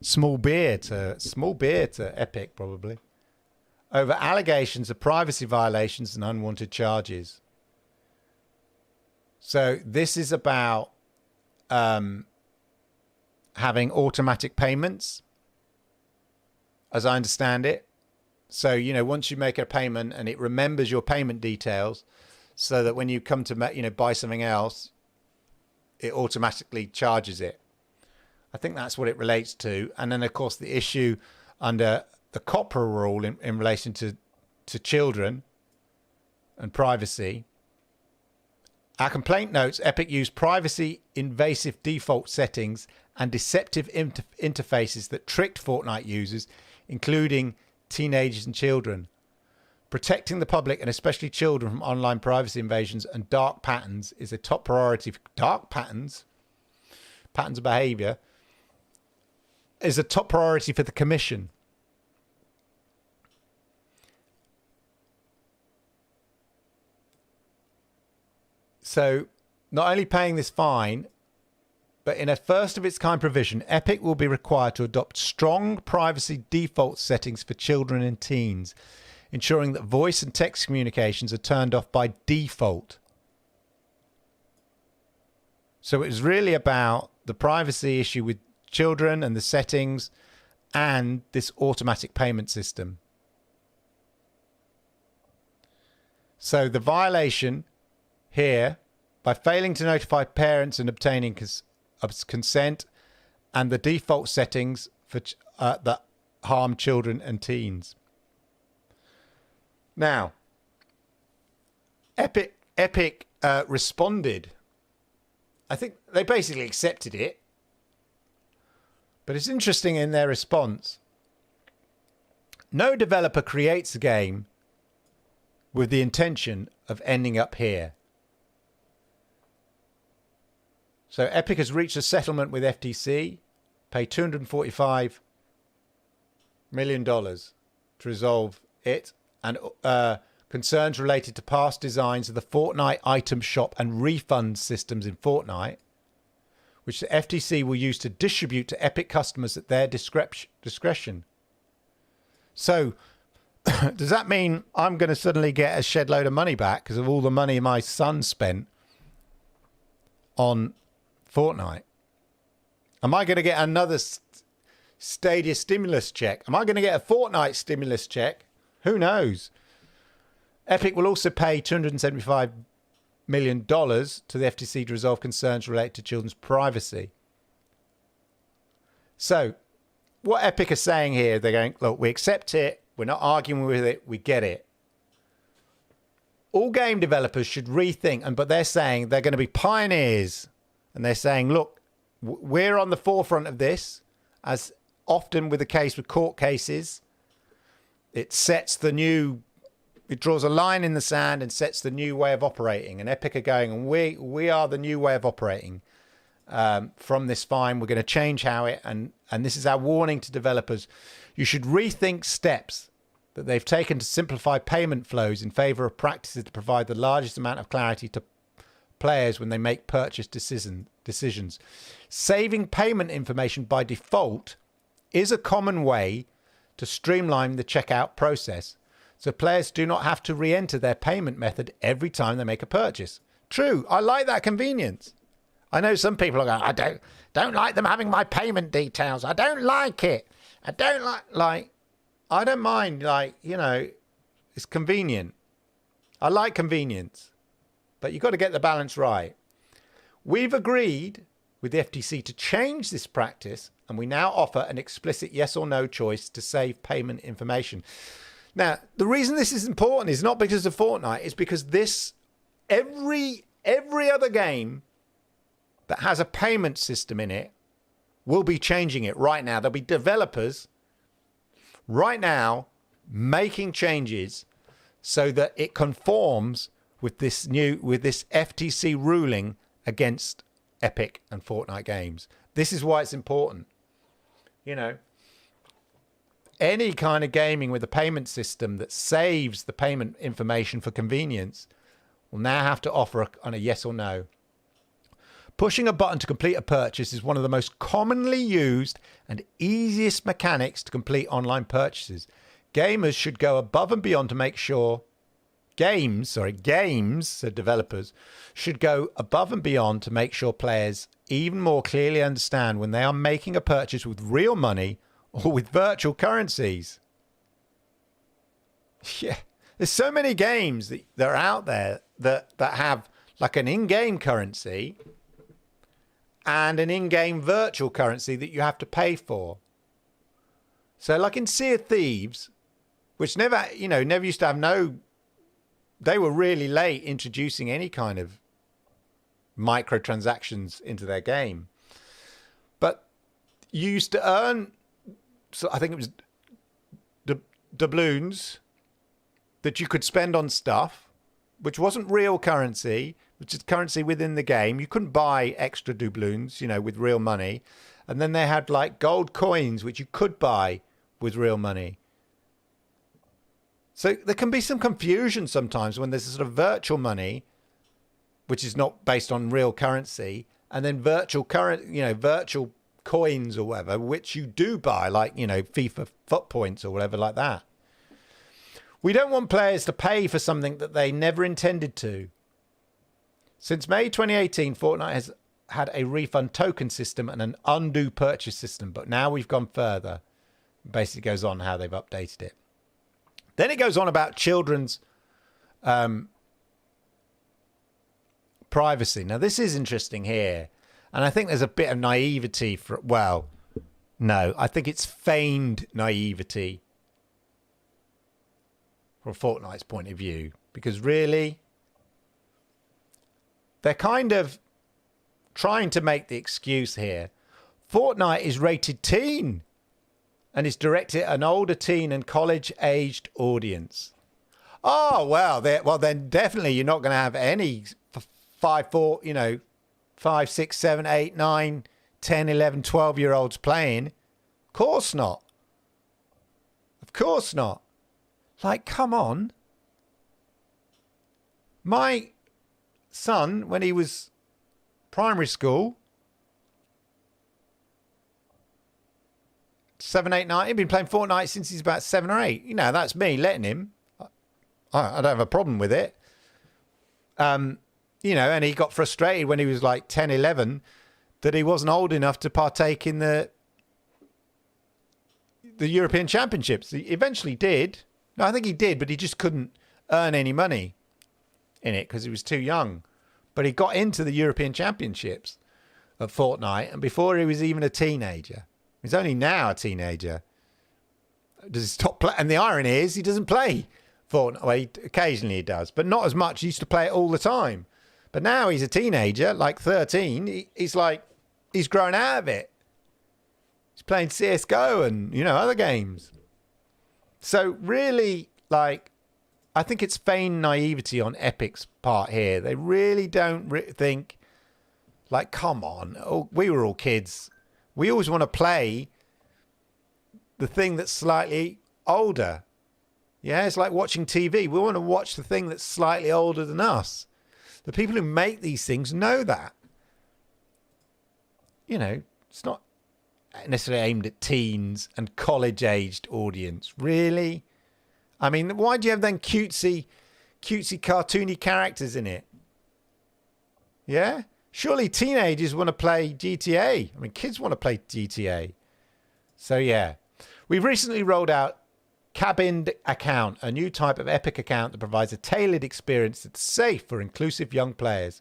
Small beer to Epic, probably, over allegations of privacy violations and unwanted charges. So this is about having automatic payments, as I understand it. So, you know, once you make a payment and it remembers your payment details, so that when you come to, you know, buy something else, it automatically charges it. I think that's what it relates to. And then, of course, the issue under the COPPA rule in relation to children and privacy. Our complaint notes Epic used privacy invasive default settings and deceptive interfaces that tricked Fortnite users, including teenagers and children. Protecting the public and especially children from online privacy invasions and dark patterns is a top priority. Patterns of behavior is a top priority for the Commission. So not only paying this fine, but in a first of its kind provision, Epic will be required to adopt strong privacy default settings for children and teens, ensuring that voice and text communications are turned off by default. So it was really about the privacy issue with children and the settings and this automatic payment system. So the violation here, by failing to notify parents and obtaining consent, and the default settings for that harm children and teens. Now, Epic responded. I think they basically accepted it. But it's interesting in their response. No developer creates a game with the intention of ending up here. So Epic has reached a settlement with FTC, paid $245 million to resolve it, and concerns related to past designs of the Fortnite item shop and refund systems in Fortnite, which the FTC will use to distribute to Epic customers at their discretion. So does that mean I'm going to suddenly get a shed load of money back because of all the money my son spent on Fortnite? Am I going to get another Stadia stimulus check? Am I going to get a Fortnite stimulus check? Who knows? Epic will also pay $275 million to the FTC to resolve concerns related to children's privacy. So what Epic are saying here, they're going, look, we accept it. We're not arguing with it. We get it. All game developers should rethink, but they're saying they're going to be pioneers. And they're saying, look, we're on the forefront of this, as often with the case with court cases. It draws a line in the sand and sets the new way of operating. And Epic are going, and we are the new way of operating. From this fine, we're going to change how it, and this is our warning to developers. You should rethink steps that they've taken to simplify payment flows in favor of practices to provide the largest amount of clarity to players when they make purchase decisions. Saving payment information by default is a common way to streamline the checkout process, so players do not have to re-enter their payment method every time they make a purchase. True, I like that convenience. I know some people are going, I don't like them having my payment details. I don't like it. I don't I don't mind, it's convenient. I like convenience. But you've got to get the balance right. We've agreed with the FTC to change this practice, and we now offer an explicit yes or no choice to save payment information. Now, the reason this is important is not because of Fortnite, it's because every other game that has a payment system in it will be changing it right now. There'll be developers right now making changes so that it conforms with this FTC ruling against Epic and Fortnite games. This is why it's important. You know, any kind of gaming with a payment system that saves the payment information for convenience will now have to offer on a yes or no. Pushing a button to complete a purchase is one of the most commonly used and easiest mechanics to complete online purchases. Gamers should go above and beyond to make sure games, so developers should go above and beyond to make sure players even more clearly understand when they are making a purchase with real money or with virtual currencies. Yeah, there's so many games that are out there that have like an in-game currency and an in-game virtual currency that you have to pay for. So like in Sea of Thieves, which never used to have they were really late introducing any kind of microtransactions into their game. But you used to earn, so I think it was doubloons that you could spend on stuff, which wasn't real currency, which is currency within the game. You couldn't buy extra doubloons, with real money. And then they had like gold coins, which you could buy with real money. So there can be some confusion sometimes when there's a sort of virtual money, which is not based on real currency, and then virtual coins or whatever, which you do buy, like, FIFA foot points or whatever like that. We don't want players to pay for something that they never intended to. Since May 2018, Fortnite has had a refund token system and an undo purchase system, but now we've gone further. Basically goes on how they've updated it. Then it goes on about children's privacy. Now, this is interesting here. And I think there's a bit of naivety I think it's feigned naivety from Fortnite's point of view. Because really, they're kind of trying to make the excuse here. Fortnite is rated teen and is directed at an older teen and college-aged audience. Oh, well, then definitely you're not going to have any 5, 6, 7, 8, 9, 10, 11, 12-year-olds playing. Of course not. Of course not. Like, come on. My son, when he was primary school, 7, 8, 9, he'd been playing Fortnite since he's about 7 or 8. That's me letting him. I don't have a problem with it. And he got frustrated when he was like 10, 11 that he wasn't old enough to partake in the European Championships. He eventually did. No, I think he did, but he just couldn't earn any money in it because he was too young. But he got into the European Championships of Fortnite, and before he was even a teenager. He's only now a teenager. Does he stop playing? And the irony is he doesn't play Fortnite. Well, occasionally he does, but not as much. He used to play it all the time. But now he's a teenager, like 13. He's grown out of it. He's playing CSGO and, other games. So really, I think it's feigned naivety on Epic's part here. They really don't think, come on. We were all kids. We always want to play the thing that's slightly older. Yeah, it's like watching TV. We want to watch the thing that's slightly older than us. The people who make these things know that. It's not necessarily aimed at teens and college-aged audience. Really? I mean, why do you have then cutesy, cartoony characters in it? Yeah? Surely teenagers want to play GTA. I mean, kids want to play GTA. So, yeah. We've recently rolled out Cabined Account, a new type of Epic account that provides a tailored experience that's safe for inclusive young players.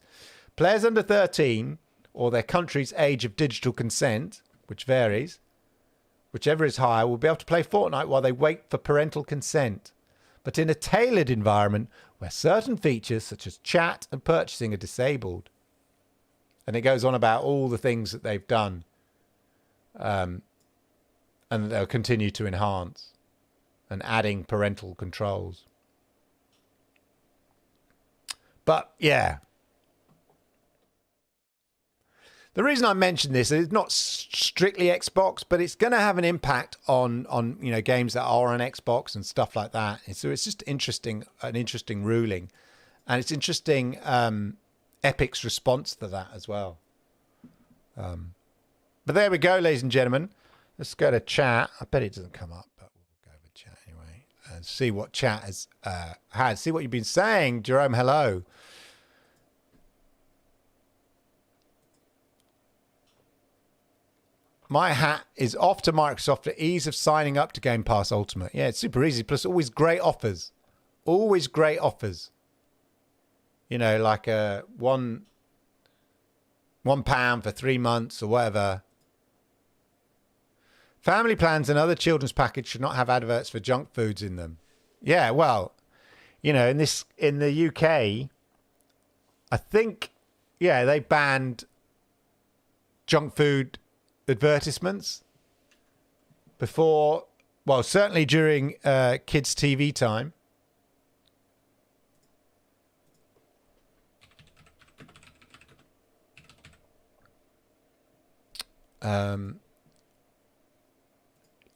Players under 13, or their country's age of digital consent, which varies, whichever is higher, will be able to play Fortnite while they wait for parental consent, but in a tailored environment where certain features such as chat and purchasing are disabled. And it goes on about all the things that they've done and they'll continue to enhance and adding parental controls. But yeah, The reason I mention this is not strictly Xbox, but it's going to have an impact on games that are on Xbox and stuff like that. And so it's just an interesting ruling, and it's interesting Epic's response to that as well. But there we go, ladies and gentlemen. Let's go to chat. I bet it doesn't come up, but we'll go with chat anyway and see what chat has had. See what you've been saying, Jerome. Hello. My hat is off to Microsoft for ease of signing up to Game Pass Ultimate. Yeah, it's super easy. Plus, always great offers. Always great offers. You know, like £1 for 3 months or whatever. Family plans and other children's package should not have adverts for junk foods in them. Yeah, well, you know, in the UK, I think, yeah, they banned junk food advertisements before, well, certainly during kids' TV time.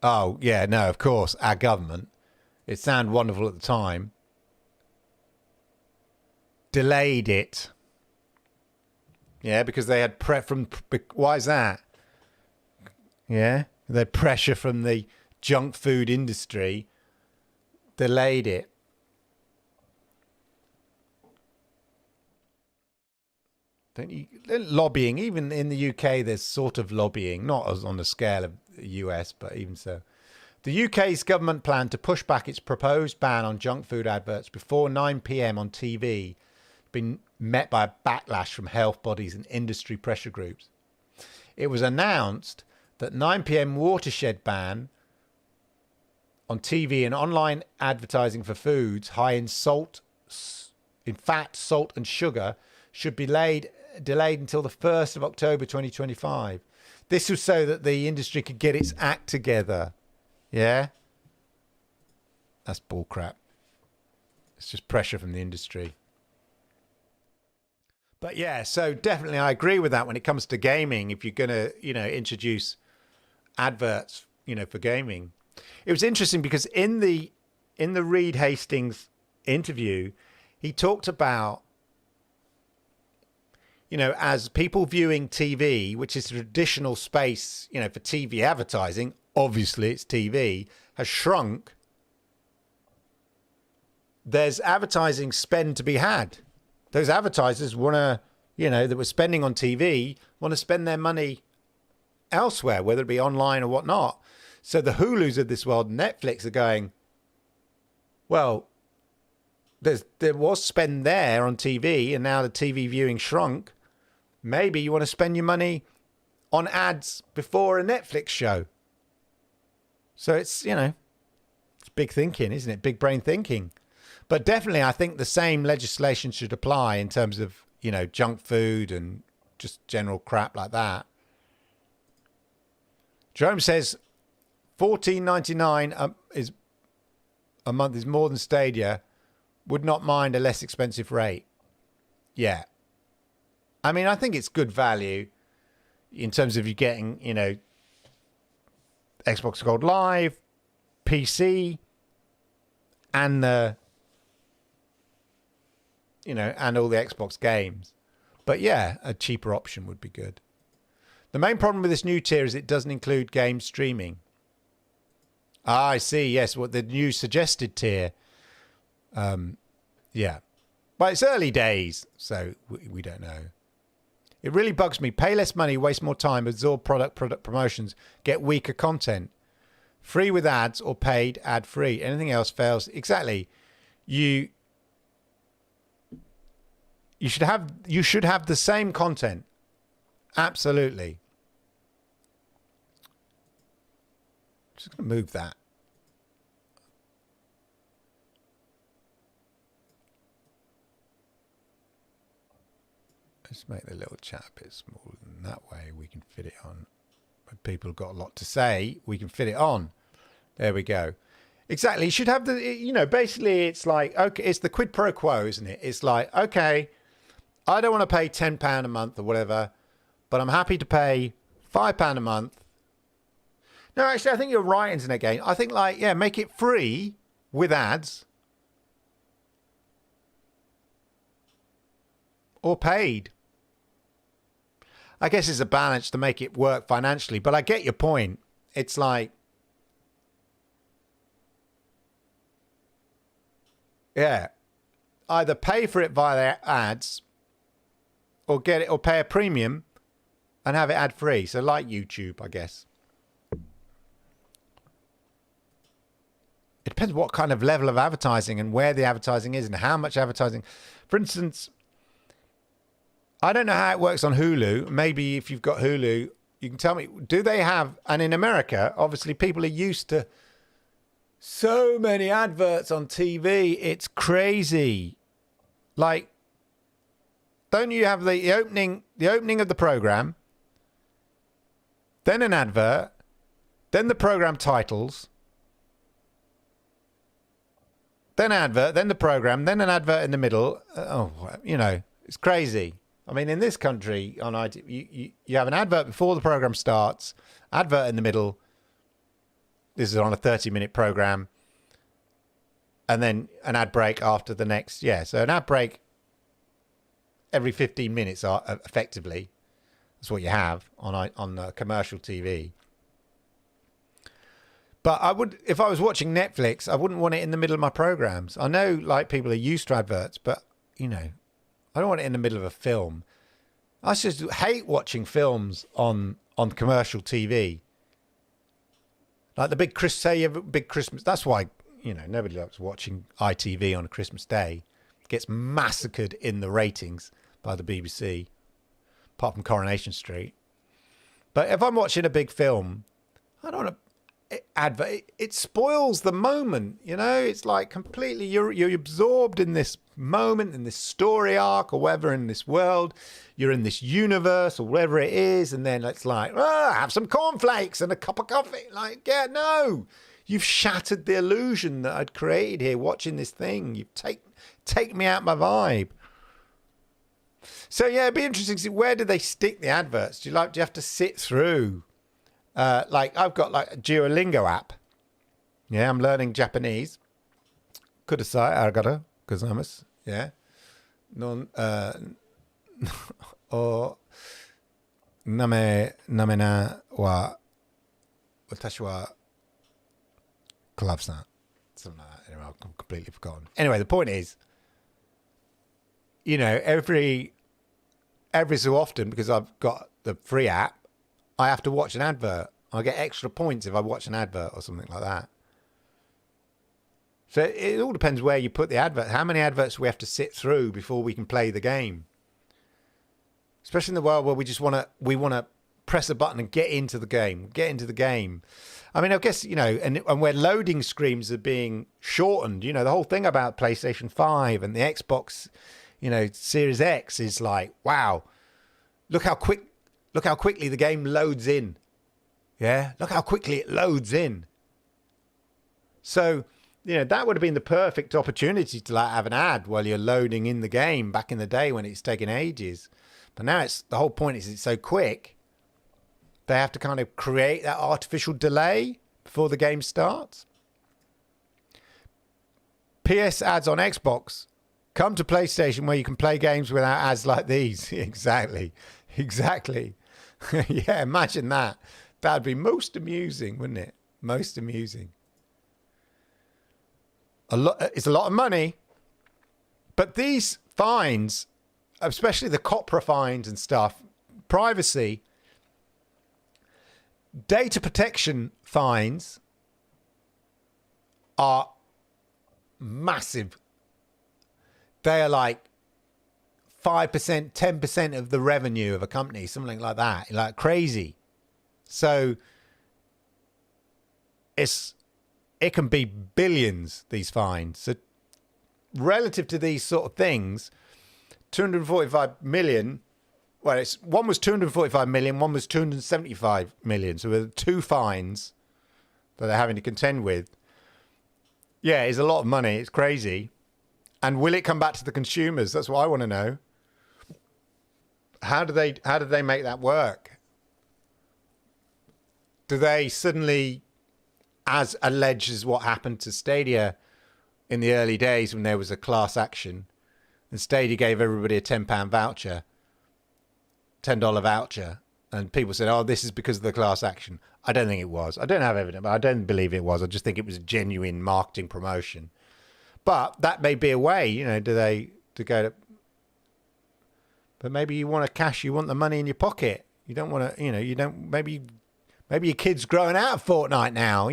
Oh, yeah, no, of course, our government, it sounded wonderful at the time, delayed it. Yeah, because they had why is that? Yeah, they had pressure from the junk food industry, delayed it. Lobbying, even in the UK, there's sort of lobbying, not as on the scale of the US, but even so. The UK's government plan to push back its proposed ban on junk food adverts before 9 p.m. on TV has been met by a backlash from health bodies and industry pressure groups. It was announced that 9 p.m. watershed ban on TV and online advertising for foods high in fat, salt and sugar should be delayed until the 1st of October 2025. This was so that the industry could get its act together. Yeah? That's bullcrap. It's just pressure from the industry. But yeah, so definitely I agree with that when it comes to gaming. If you're going to, introduce adverts, for gaming. It was interesting because in the Reed Hastings interview, he talked about, as people viewing TV, which is a traditional space, for TV advertising, obviously it's TV, has shrunk. There's advertising spend to be had. Those advertisers want to, that were spending on TV, want to spend their money elsewhere, whether it be online or whatnot. So the Hulus of this world, Netflix, are going, well, there was spend there on TV, and now the TV viewing shrunk. Maybe you want to spend your money on ads before a Netflix show. So it's, it's big thinking, isn't it? Big brain thinking. But definitely, I think the same legislation should apply in terms of, junk food and just general crap like that. Jerome says $14.99 is a month is more than Stadia. Would not mind a less expensive rate. Yeah. I mean, I think it's good value in terms of you getting, Xbox Gold Live, PC, and the, and all the Xbox games. But yeah, a cheaper option would be good. The main problem with this new tier is it doesn't include game streaming. Ah, I see. Yes, what the new suggested tier. Yeah. But it's early days, so we don't know. It really bugs me. Pay less money, waste more time, absorb product promotions, get weaker content. Free with ads or paid ad-free. Anything else fails. Exactly. You should have the same content. Absolutely. Just going to move that. Let's make the little chat a bit smaller than that way we can fit it on. When people have got a lot to say, we can fit it on. There we go. Exactly. You should have the, basically it's like, okay, it's the quid pro quo, isn't it? It's like, okay, I don't want to pay £10 a month or whatever, but I'm happy to pay £5 a month. No, actually, I think you're right, Internet Game. I think, like, yeah, make it free with ads or paid. I guess it's a balance to make it work financially, but I get your point. It's like, yeah, either pay for it via their ads or get it or pay a premium and have it ad free. So like YouTube, I guess. It depends what kind of level of advertising and where the advertising is and how much advertising. For instance, I don't know how it works on Hulu. Maybe if you've got Hulu, you can tell me, do they have, and in America, obviously people are used to so many adverts on TV. It's crazy. Like, don't you have the opening of the program, then an advert, then the program titles, then advert, then the program, then an advert in the middle. It's crazy. I mean, in this country, on IT, you have an advert before the program starts, advert in the middle. This is on a 30-minute program, and then an ad break after the next. Yeah, so an ad break every 15 minutes, effectively. That's what you have on commercial TV. But I would, if I was watching Netflix, I wouldn't want it in the middle of my programs. I know, like, people are used to adverts, but, I don't want it in the middle of a film. I just hate watching films on commercial TV. Like the big Christmas. That's why, nobody likes watching ITV on a Christmas day. It gets massacred in the ratings by the BBC, apart from Coronation Street. But if I'm watching a big film, I don't want to advert. It spoils the moment, It's like completely you're absorbed in this moment, in this story arc, or whatever, in this world. You're in this universe, or whatever it is, and then it's like, have some cornflakes and a cup of coffee. Like, yeah, no, you've shattered the illusion that I'd created here watching this thing. You take me out my vibe. So yeah, it'd be interesting to see, where do they stick the adverts? Do you have to sit through? Like, I've got like a Duolingo app. Yeah, I'm learning Japanese. Kudasai, arigato gozaimasu. Yeah. O namena wa watashi wa Club-san. Something like that. Anyway, I've completely forgotten. Anyway, the point is, every so often, because I've got the free app, I have to watch an advert. I get extra points if I watch an advert or something like that. So it all depends where you put the advert. How many adverts we have to sit through before we can play the game? Especially in the world where we want to press a button and get into the game. I mean, I guess, and where loading screens are being shortened. The whole thing about PlayStation 5 and the Xbox, Series X is like, wow, look how quickly the game loads in. Yeah, look how quickly it loads in. So, that would have been the perfect opportunity to have an ad while you're loading in the game back in the day when it's taking ages. But now the whole point is it's so quick. They have to kind of create that artificial delay before the game starts. PS ads on Xbox. Come to PlayStation where you can play games without ads like these. Exactly. Yeah, imagine that. That'd be most amusing, wouldn't it? Most amusing. It's a lot of money. But these fines, especially the COPRA fines and stuff, privacy, data protection fines are massive. They are like 5%, 10% of the revenue of a company, something like that, like crazy. So it can be billions, these fines. So relative to these sort of things, 245 million, well, one was 245 million, one was 275 million. So with two fines that they're having to contend with, yeah, it's a lot of money. It's crazy. And will it come back to the consumers? That's what I want to know. How do they make that work? Do they suddenly, as alleged as what happened to Stadia in the early days when there was a class action, and Stadia gave everybody a £10 voucher, $10 voucher, and people said, "Oh, this is because of the class action." I don't think it was. I don't have evidence, but I don't believe it was. I just think it was a genuine marketing promotion. But that may be a way, to go to. But maybe you want to cash. You want the money in your pocket. You don't want to. You don't. Maybe your kid's growing out of Fortnite now.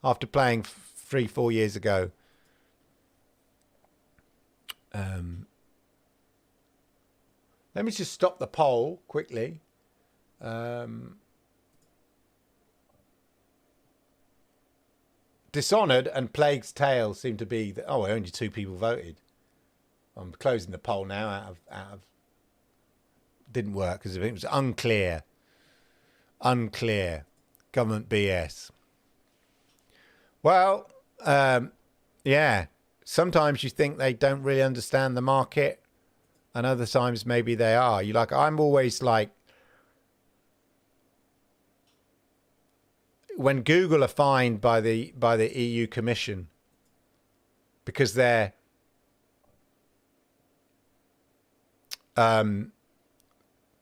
After playing 3-4 years ago. Let me just stop the poll quickly. Dishonored and Plague's Tale seem to be only 2 people voted. I'm closing the poll now out of didn't work because it was unclear government BS. Well, yeah, sometimes you think they don't really understand the market, and other times maybe they are. I'm always like, when Google are fined by the EU Commission because their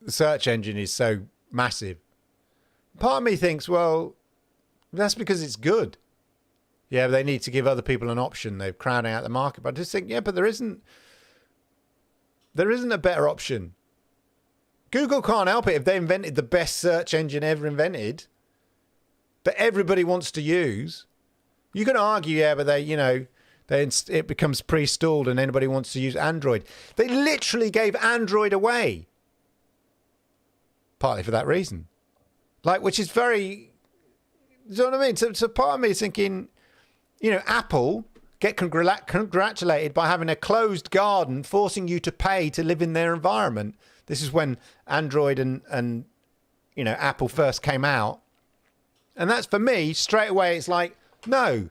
search engine is so massive, part of me thinks, well, that's because it's good. Yeah, they need to give other people an option. They're crowding out the market. But I just think, yeah, but there isn't a better option. Google can't help it if they invented the best search engine ever invented that everybody wants to use. You can argue, yeah, but it becomes pre-installed and anybody wants to use Android. They literally gave Android away. Partly for that reason. Which is very, you know what I mean? So part of me is thinking, Apple get congratulated by having a closed garden, forcing you to pay to live in their environment. This is when Android and Apple first came out. And that's, for me, straight away, it's like, no,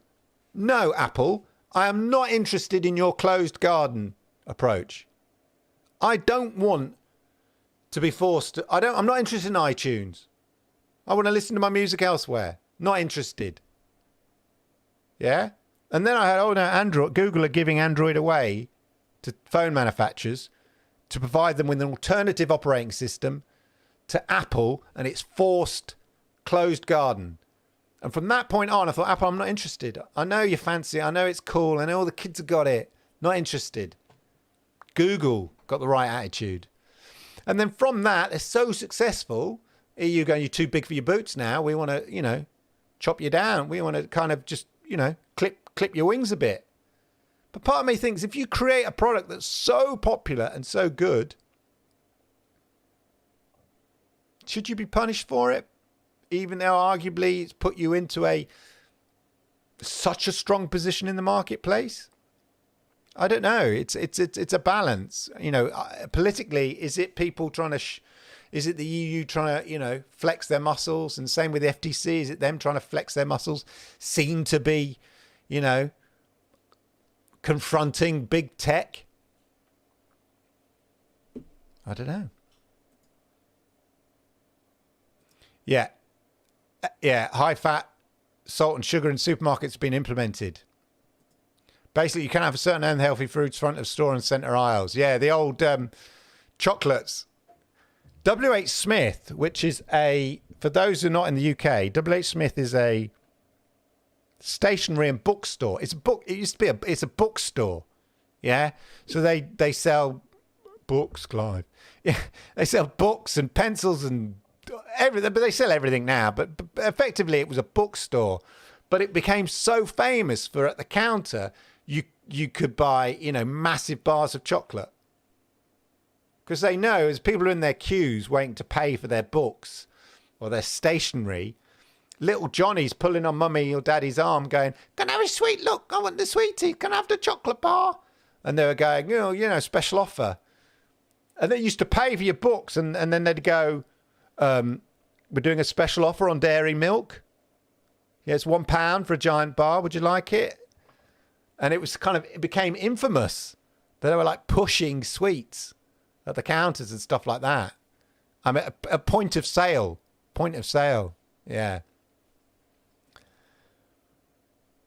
Apple, I am not interested in your closed garden approach. I don't want to be forced to, I'm not interested in iTunes. I want to listen to my music elsewhere. Not interested. Yeah? And then I heard, Google are giving Android away to phone manufacturers to provide them with an alternative operating system to Apple and its forced closed garden. And from that point on, I thought, Apple, I'm not interested. I know you fancy it. I know it's cool. I know all the kids have got it. Not interested. Google got the right attitude. And then from that, they're so successful. EU going, you're too big for your boots now. We want to, chop you down. We want to kind of just, clip your wings a bit. But part of me thinks if you create a product that's so popular and so good, should you be punished for it? Even though arguably it's put you into such a strong position in the marketplace? I don't know. It's a balance. Politically, is it people trying to, is it the EU trying to, flex their muscles? And same with the FTC, is it them trying to flex their muscles? Seem to be, confronting big tech? I don't know. Yeah. Yeah, high fat, salt and sugar in supermarkets has been implemented. Basically, you can have a certain unhealthy fruits front of store and centre aisles. Yeah, the old chocolates. WH Smith, which is for those who are not in the UK, WH Smith is a stationery and bookstore. It's a book. It used to be it's a bookstore. Yeah, so they sell books, Clive. Yeah, they sell books and pencils and everything, but they sell everything now. But effectively, it was a bookstore. But it became so famous for at the counter, you could buy massive bars of chocolate because they know as people are in their queues waiting to pay for their books or their stationery, little Johnny's pulling on mummy or daddy's arm, going, "Can I have a sweet? Look, I want the sweetie. Can I have the chocolate bar?" And they were going, special offer. And they used to pay for your books, and then they'd go, "We're doing a special offer on dairy milk. Yeah, it's £1 for a giant bar. Would you like it?" And it became infamous that they were like pushing sweets at the counters and stuff like that. I'm at a point of sale. Point of sale. Yeah.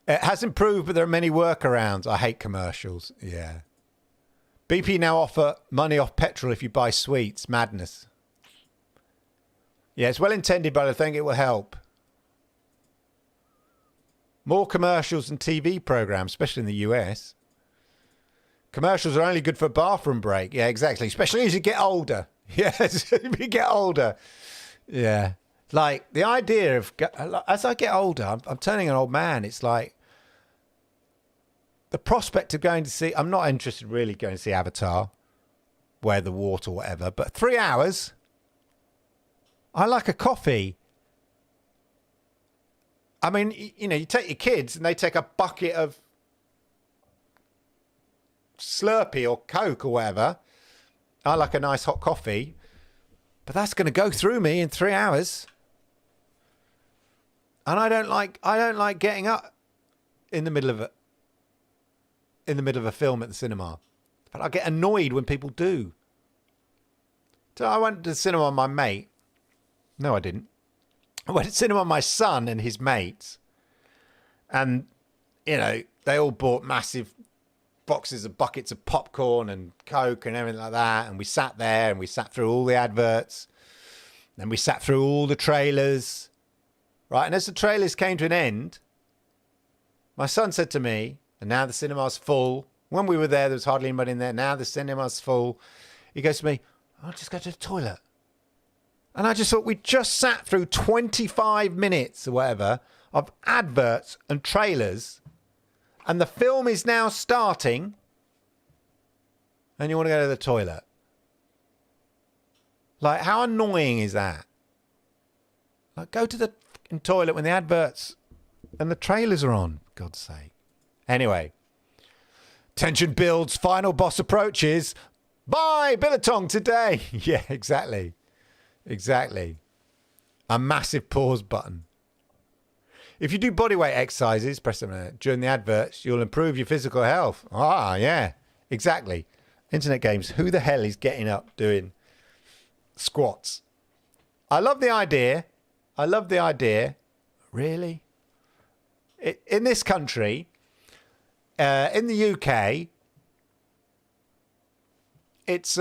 It has improved, but there are many workarounds. I hate commercials. Yeah. BP now offer money off petrol if you buy sweets. Madness. Yeah, it's well intended, but I think it will help. More commercials and TV programs, especially in the US. Commercials are only good for a bathroom break. Yeah, exactly. Especially as you get older. Yes, as you get older. Yeah. Like, the idea of, as I get older, I'm turning an old man. It's like, the prospect of going to see, I'm not interested really going to see Avatar, Way of the Water or whatever, but 3 hours, I like a coffee. I mean, you know, you take your kids and they take a bucket of Slurpee or Coke or whatever. I like a nice hot coffee, but that's going to go through me in 3 hours. And I don't like getting up in the middle of a film at the cinema. But I get annoyed when people do. So I went to the cinema with my mate. No, I didn't. I went to the cinema with my son and his mates. And, you know, they all bought massive boxes of buckets of popcorn and Coke and everything like that. And we sat there and we sat through all the adverts. And we sat through all the trailers. Right, and as the trailers came to an end, my son said to me, and now the cinema's full. When we were there was hardly anybody in there. Now the cinema's full. He goes to me, I'll just go to the toilet. And I just thought, we just sat through 25 minutes or whatever of adverts and trailers, and the film is now starting, and you want to go to the toilet. Like, how annoying is that? Like, go to the toilet when the adverts and the trailers are on, for God's sake. Anyway, tension builds, final boss approaches. Bye, Billetong today. Yeah, exactly. Exactly. A massive pause button. If you do bodyweight exercises, press them during the adverts, you'll improve your physical health. Ah, yeah, exactly. Internet games. Who the hell is getting up doing squats? I love the idea. I love the idea. Really? In this country, in the UK, it's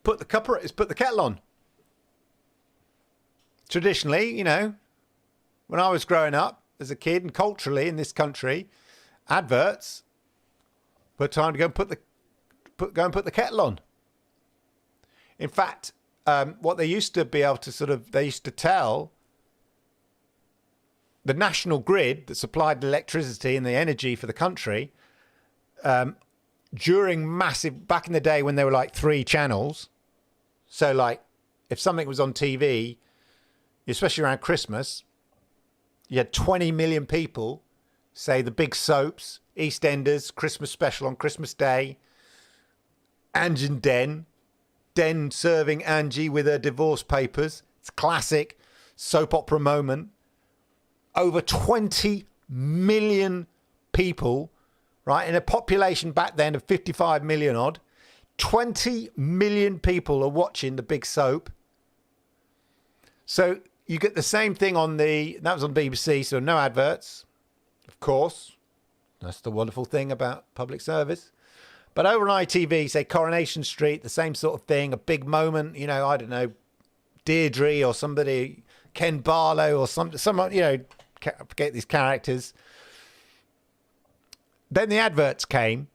put the kettle on. Traditionally, you know, when I was growing up as a kid and culturally in this country, adverts were time to go and put the kettle on. In fact, what they used to be able to they used to tell the national grid that supplied the electricity and the energy for the country, during back in the day when there were like 3 channels. So like if something was on TV, especially around Christmas, you had 20 million people, say the big soaps, EastEnders, Christmas special on Christmas Day, Ange and Den serving Angie with her divorce papers. It's classic soap opera moment. Over 20 million people, right? In a population back then of 55 million odd, 20 million people are watching the big soap. So you get the same thing that was on BBC, so no adverts, of course. That's the wonderful thing about public service. But over on ITV, say Coronation Street, the same sort of thing, a big moment, you know, I don't know, Deirdre or somebody, Ken Barlow or someone, you know, I forget these characters. Then the adverts came.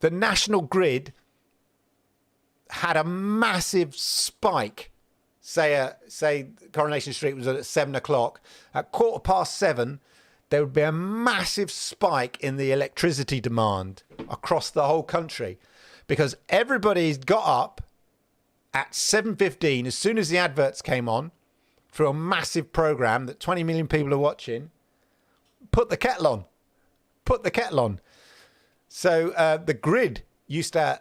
The national grid had a massive spike. Say Coronation Street was at 7 o'clock. At 7:15, there would be a massive spike in the electricity demand across the whole country, because everybody's got up at 7:15 as soon as the adverts came on for a massive program that 20 million people are watching. Put the kettle on. So the grid used to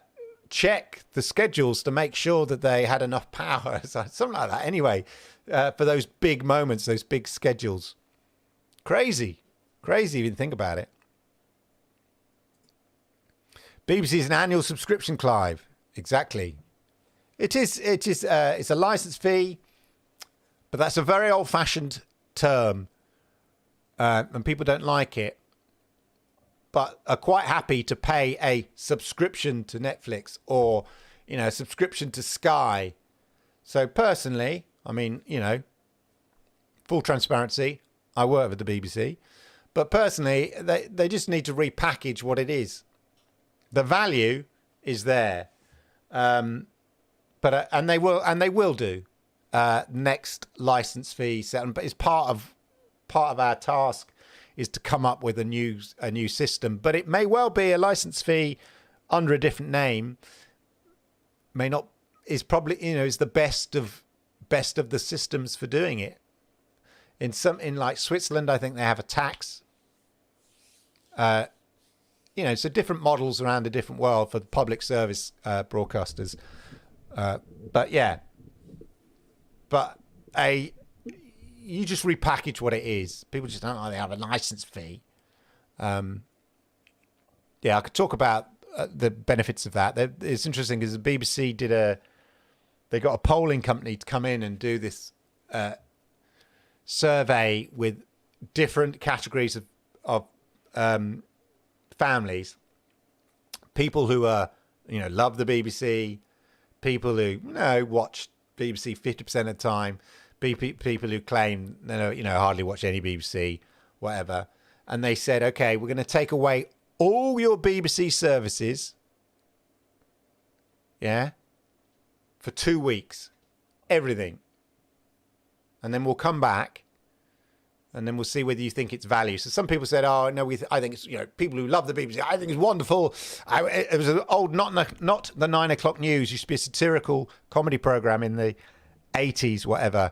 check the schedules to make sure that they had enough power, something like that. Anyway, for those big moments, those big schedules. Crazy if you think about it. BBC is an annual subscription, Clive. Exactly. It is. It is. It's a license fee, but that's a very old-fashioned term, and people don't like it, but are quite happy to pay a subscription to Netflix or, a subscription to Sky. So personally, I mean, full transparency, I work with the BBC, but personally, they just need to repackage what it is. The value is there, but and they will do next license fee settlement. But it's part of our task is to come up with a new system. But it may well be a license fee under a different name. May not is probably is the best of the systems for doing it. In like Switzerland, I think they have a tax. So different models around the different world for the public service broadcasters. You just repackage what it is. People just don't like they have a license fee. I could talk about the benefits of that. It's interesting because the BBC they got a polling company to come in and do this survey with different categories of families, people who love the BBC, people who watch BBC 50% of the time, people who claim they hardly watch any BBC, whatever. And they said, okay, we're going to take away all your BBC services, for 2 weeks, everything, and then we'll come back. And then we'll see whether you think it's value. So some people said, "Oh no, I think it's people who love the BBC. I think it's wonderful." It was an old not the 9 o'clock news. Used to be a satirical comedy program in the 80s, whatever.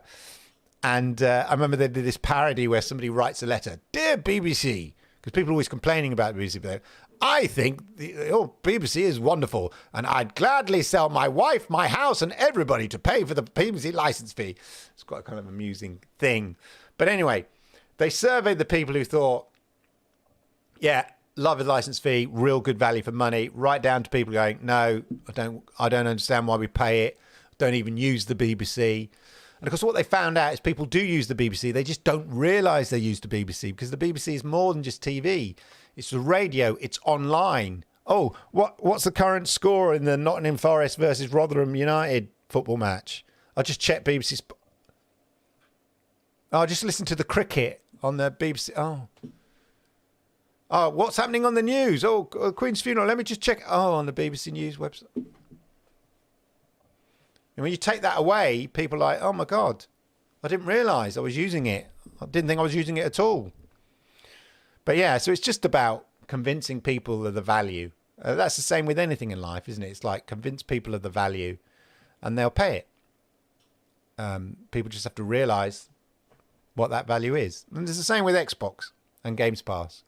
And I remember they did this parody where somebody writes a letter, "Dear BBC," because people are always complaining about the BBC. But I think the BBC is wonderful, and I'd gladly sell my wife, my house, and everybody to pay for the BBC license fee. It's quite a kind of amusing thing, but anyway. They surveyed the people who thought, love a license fee, real good value for money, right down to people going, no, I don't understand why we pay it, don't even use the BBC. And of course, what they found out is people do use the BBC. They just don't realise they use the BBC because the BBC is more than just TV. It's the radio. It's online. Oh, what's the current score in the Nottingham Forest versus Rotherham United football match? I just checked BBC. Oh, just listen to the cricket on the BBC. Oh, what's happening on the news? Oh, Queen's funeral. Let me just check. Oh, on the BBC News website. And when you take that away, people are like, oh my God, I didn't realise I was using it. I didn't think I was using it at all. But so it's just about convincing people of the value. That's the same with anything in life, isn't it? It's like convince people of the value and they'll pay it. People just have to realise what that value is. And it's the same with Xbox and Games Pass.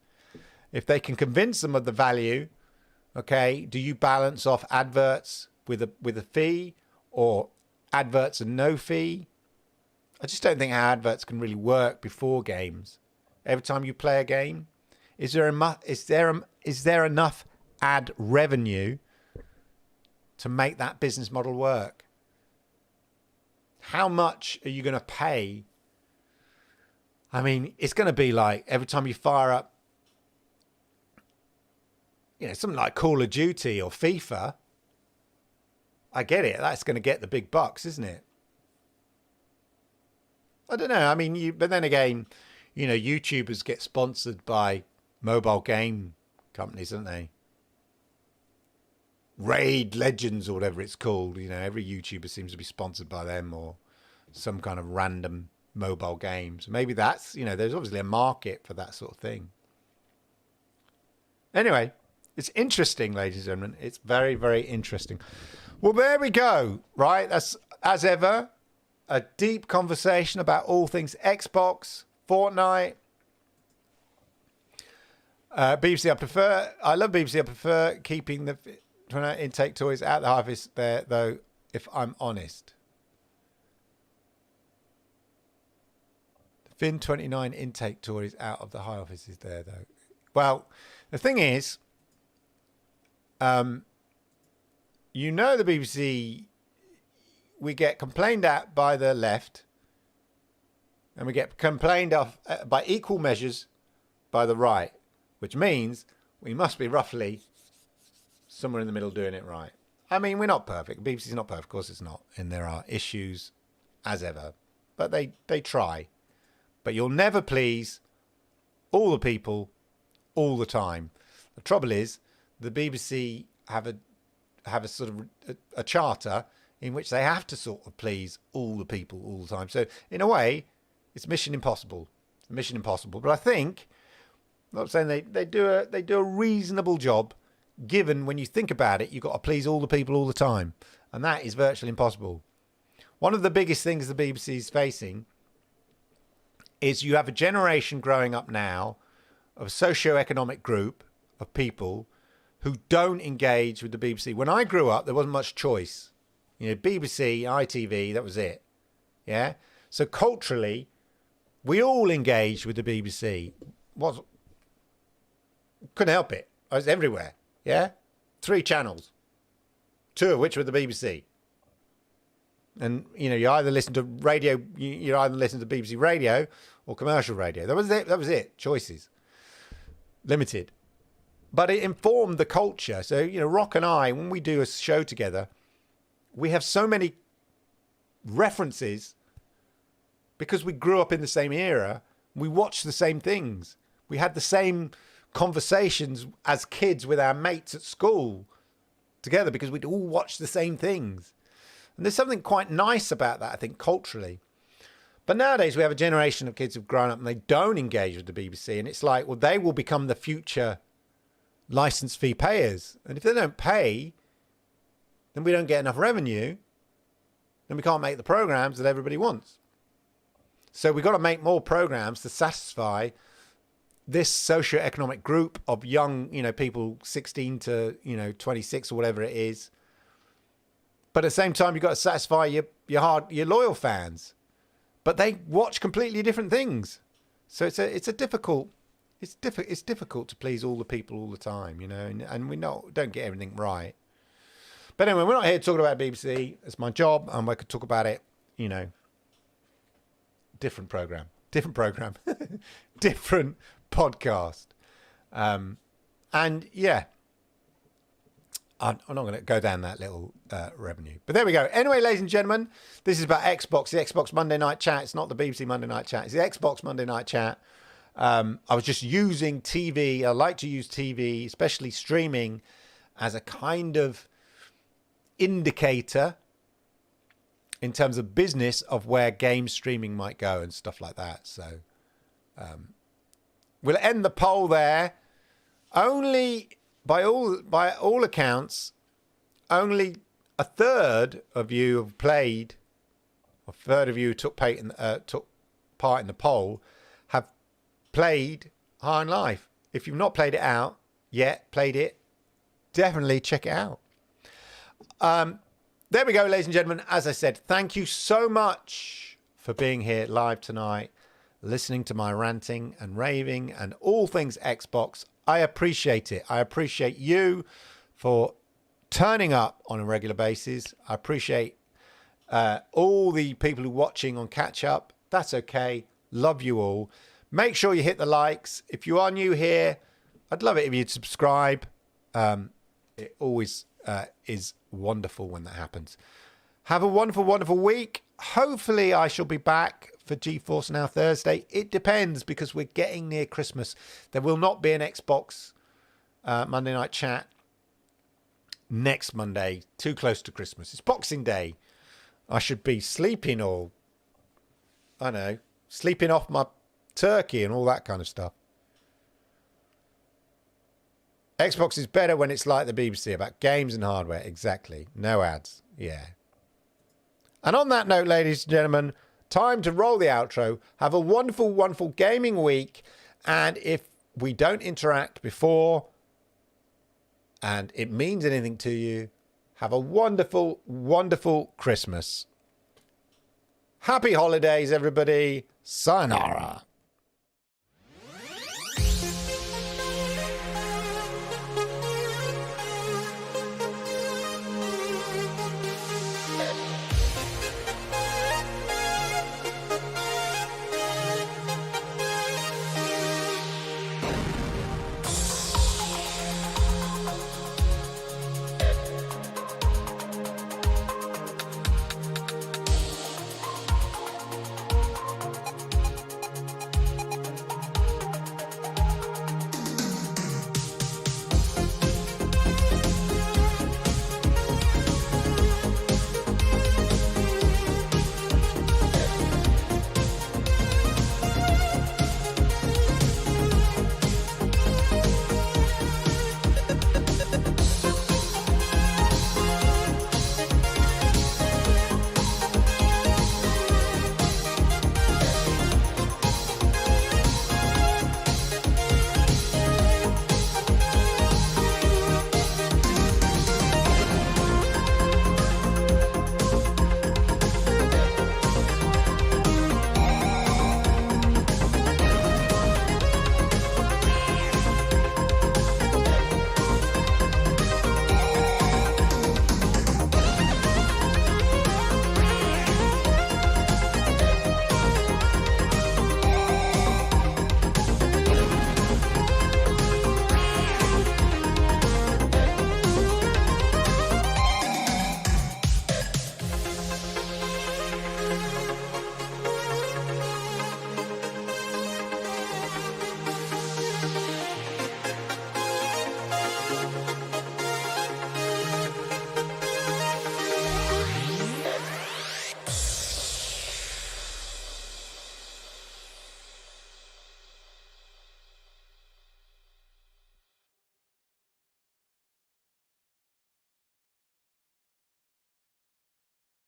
If they can convince them of the value, okay, do you balance off adverts with a fee or adverts and no fee? I just don't think how adverts can really work before games. Every time you play a game, is there enough ad revenue to make that business model work? How much are you going to pay? I mean, it's going to be like every time you fire up, something like Call of Duty or FIFA. I get it. That's going to get the big bucks, isn't it? I don't know. I mean, but then again, YouTubers get sponsored by mobile game companies, don't they? Raid Legends or whatever it's called. Every YouTuber seems to be sponsored by them or some kind of random mobile games. Maybe that's, there's obviously a market for that sort of thing. Anyway, it's interesting, ladies and gentlemen. It's very, very interesting. Well, there we go, right? That's, as ever, a deep conversation about all things Xbox, Fortnite, BBC. I love BBC. I prefer keeping the intake toys out the harvest there, though, if I'm honest. Fin 29 intake toys out of the high office is there, though. Well, the thing is, the BBC, we get complained at by the left, and we get complained of by equal measures by the right, which means we must be roughly somewhere in the middle doing it right. I mean, we're not perfect. BBC's not perfect, of course it's not, and there are issues as ever, but they try. But you'll never please all the people all the time. The trouble is, the BBC have a sort of a charter in which they have to sort of please all the people all the time. So in a way, it's mission impossible. Mission impossible. But I think, I'm not saying they do a reasonable job, given when you think about it, you've got to please all the people all the time, and that is virtually impossible. One of the biggest things the BBC is facing is you have a generation growing up now of a socio-economic group of people who don't engage with the BBC. When I grew up, there wasn't much choice. You know, BBC, ITV, that was it. Yeah? So culturally, we all engaged with the BBC. Couldn't help it. I was everywhere. Yeah? 3 channels. 2 of which were the BBC. And, you know, you either listen to radio, you either listen to BBC radio or commercial radio. That was it. That was it. Choices. Limited. But it informed the culture. So, you know, Rock and I, when we do a show together, we have so many references because we grew up in the same era. We watched the same things. We had the same conversations as kids with our mates at school together because we'd all watch the same things. And there's something quite nice about that, I think, culturally. But nowadays we have a generation of kids who've grown up and they don't engage with the BBC. And it's like, well, they will become the future license fee payers. And if they don't pay, then we don't get enough revenue. Then we can't make the programs that everybody wants. So we've got to make more programs to satisfy this socio-economic group of young, you know, people 16 to, 26 or whatever it is. But at the same time, you've got to satisfy your loyal fans. But they watch completely different things. So it's difficult to please all the people all the time, you know, and we don't get everything right. But anyway, we're not here talking about BBC. It's my job, and I could talk about it, you know, different program, different podcast. And yeah, I'm not going to go down that little revenue. But there we go. Anyway, ladies and gentlemen, this is about Xbox, the Xbox Monday Night Chat. It's not the BBC Monday Night Chat. It's the Xbox Monday Night Chat. I was just using TV. I like to use TV, especially streaming, as a kind of indicator in terms of business of where game streaming might go and stuff like that. So we'll end the poll there. Only by all accounts, only a third of you have played, a third of you took part in the poll have played High on Life. If you've not played it out yet, definitely check it out. There we go, ladies and gentlemen. As I said, thank you so much for being here live tonight, listening to my ranting and raving and all things Xbox. I appreciate it. I appreciate you for turning up on a regular basis. I appreciate all the people who are watching on catch up. That's okay. Love you all. Make sure you hit the likes. If you are new here, I'd love it if you'd subscribe. It always is wonderful when that happens. Have a wonderful, wonderful week. Hopefully I shall be back for GeForce Now Thursday. It depends because we're getting near Christmas. There will not be an Xbox Monday Night Chat next Monday. Too close to Christmas. It's Boxing Day. I should be sleeping or, I don't know, sleeping off my turkey and all that kind of stuff. Xbox is better when it's like the BBC, about games and hardware. Exactly. No ads. Yeah. And on that note, ladies and gentlemen, time to roll the outro. Have a wonderful, wonderful gaming week. And if we don't interact before and it means anything to you, have a wonderful, wonderful Christmas. Happy holidays, everybody. Sayonara.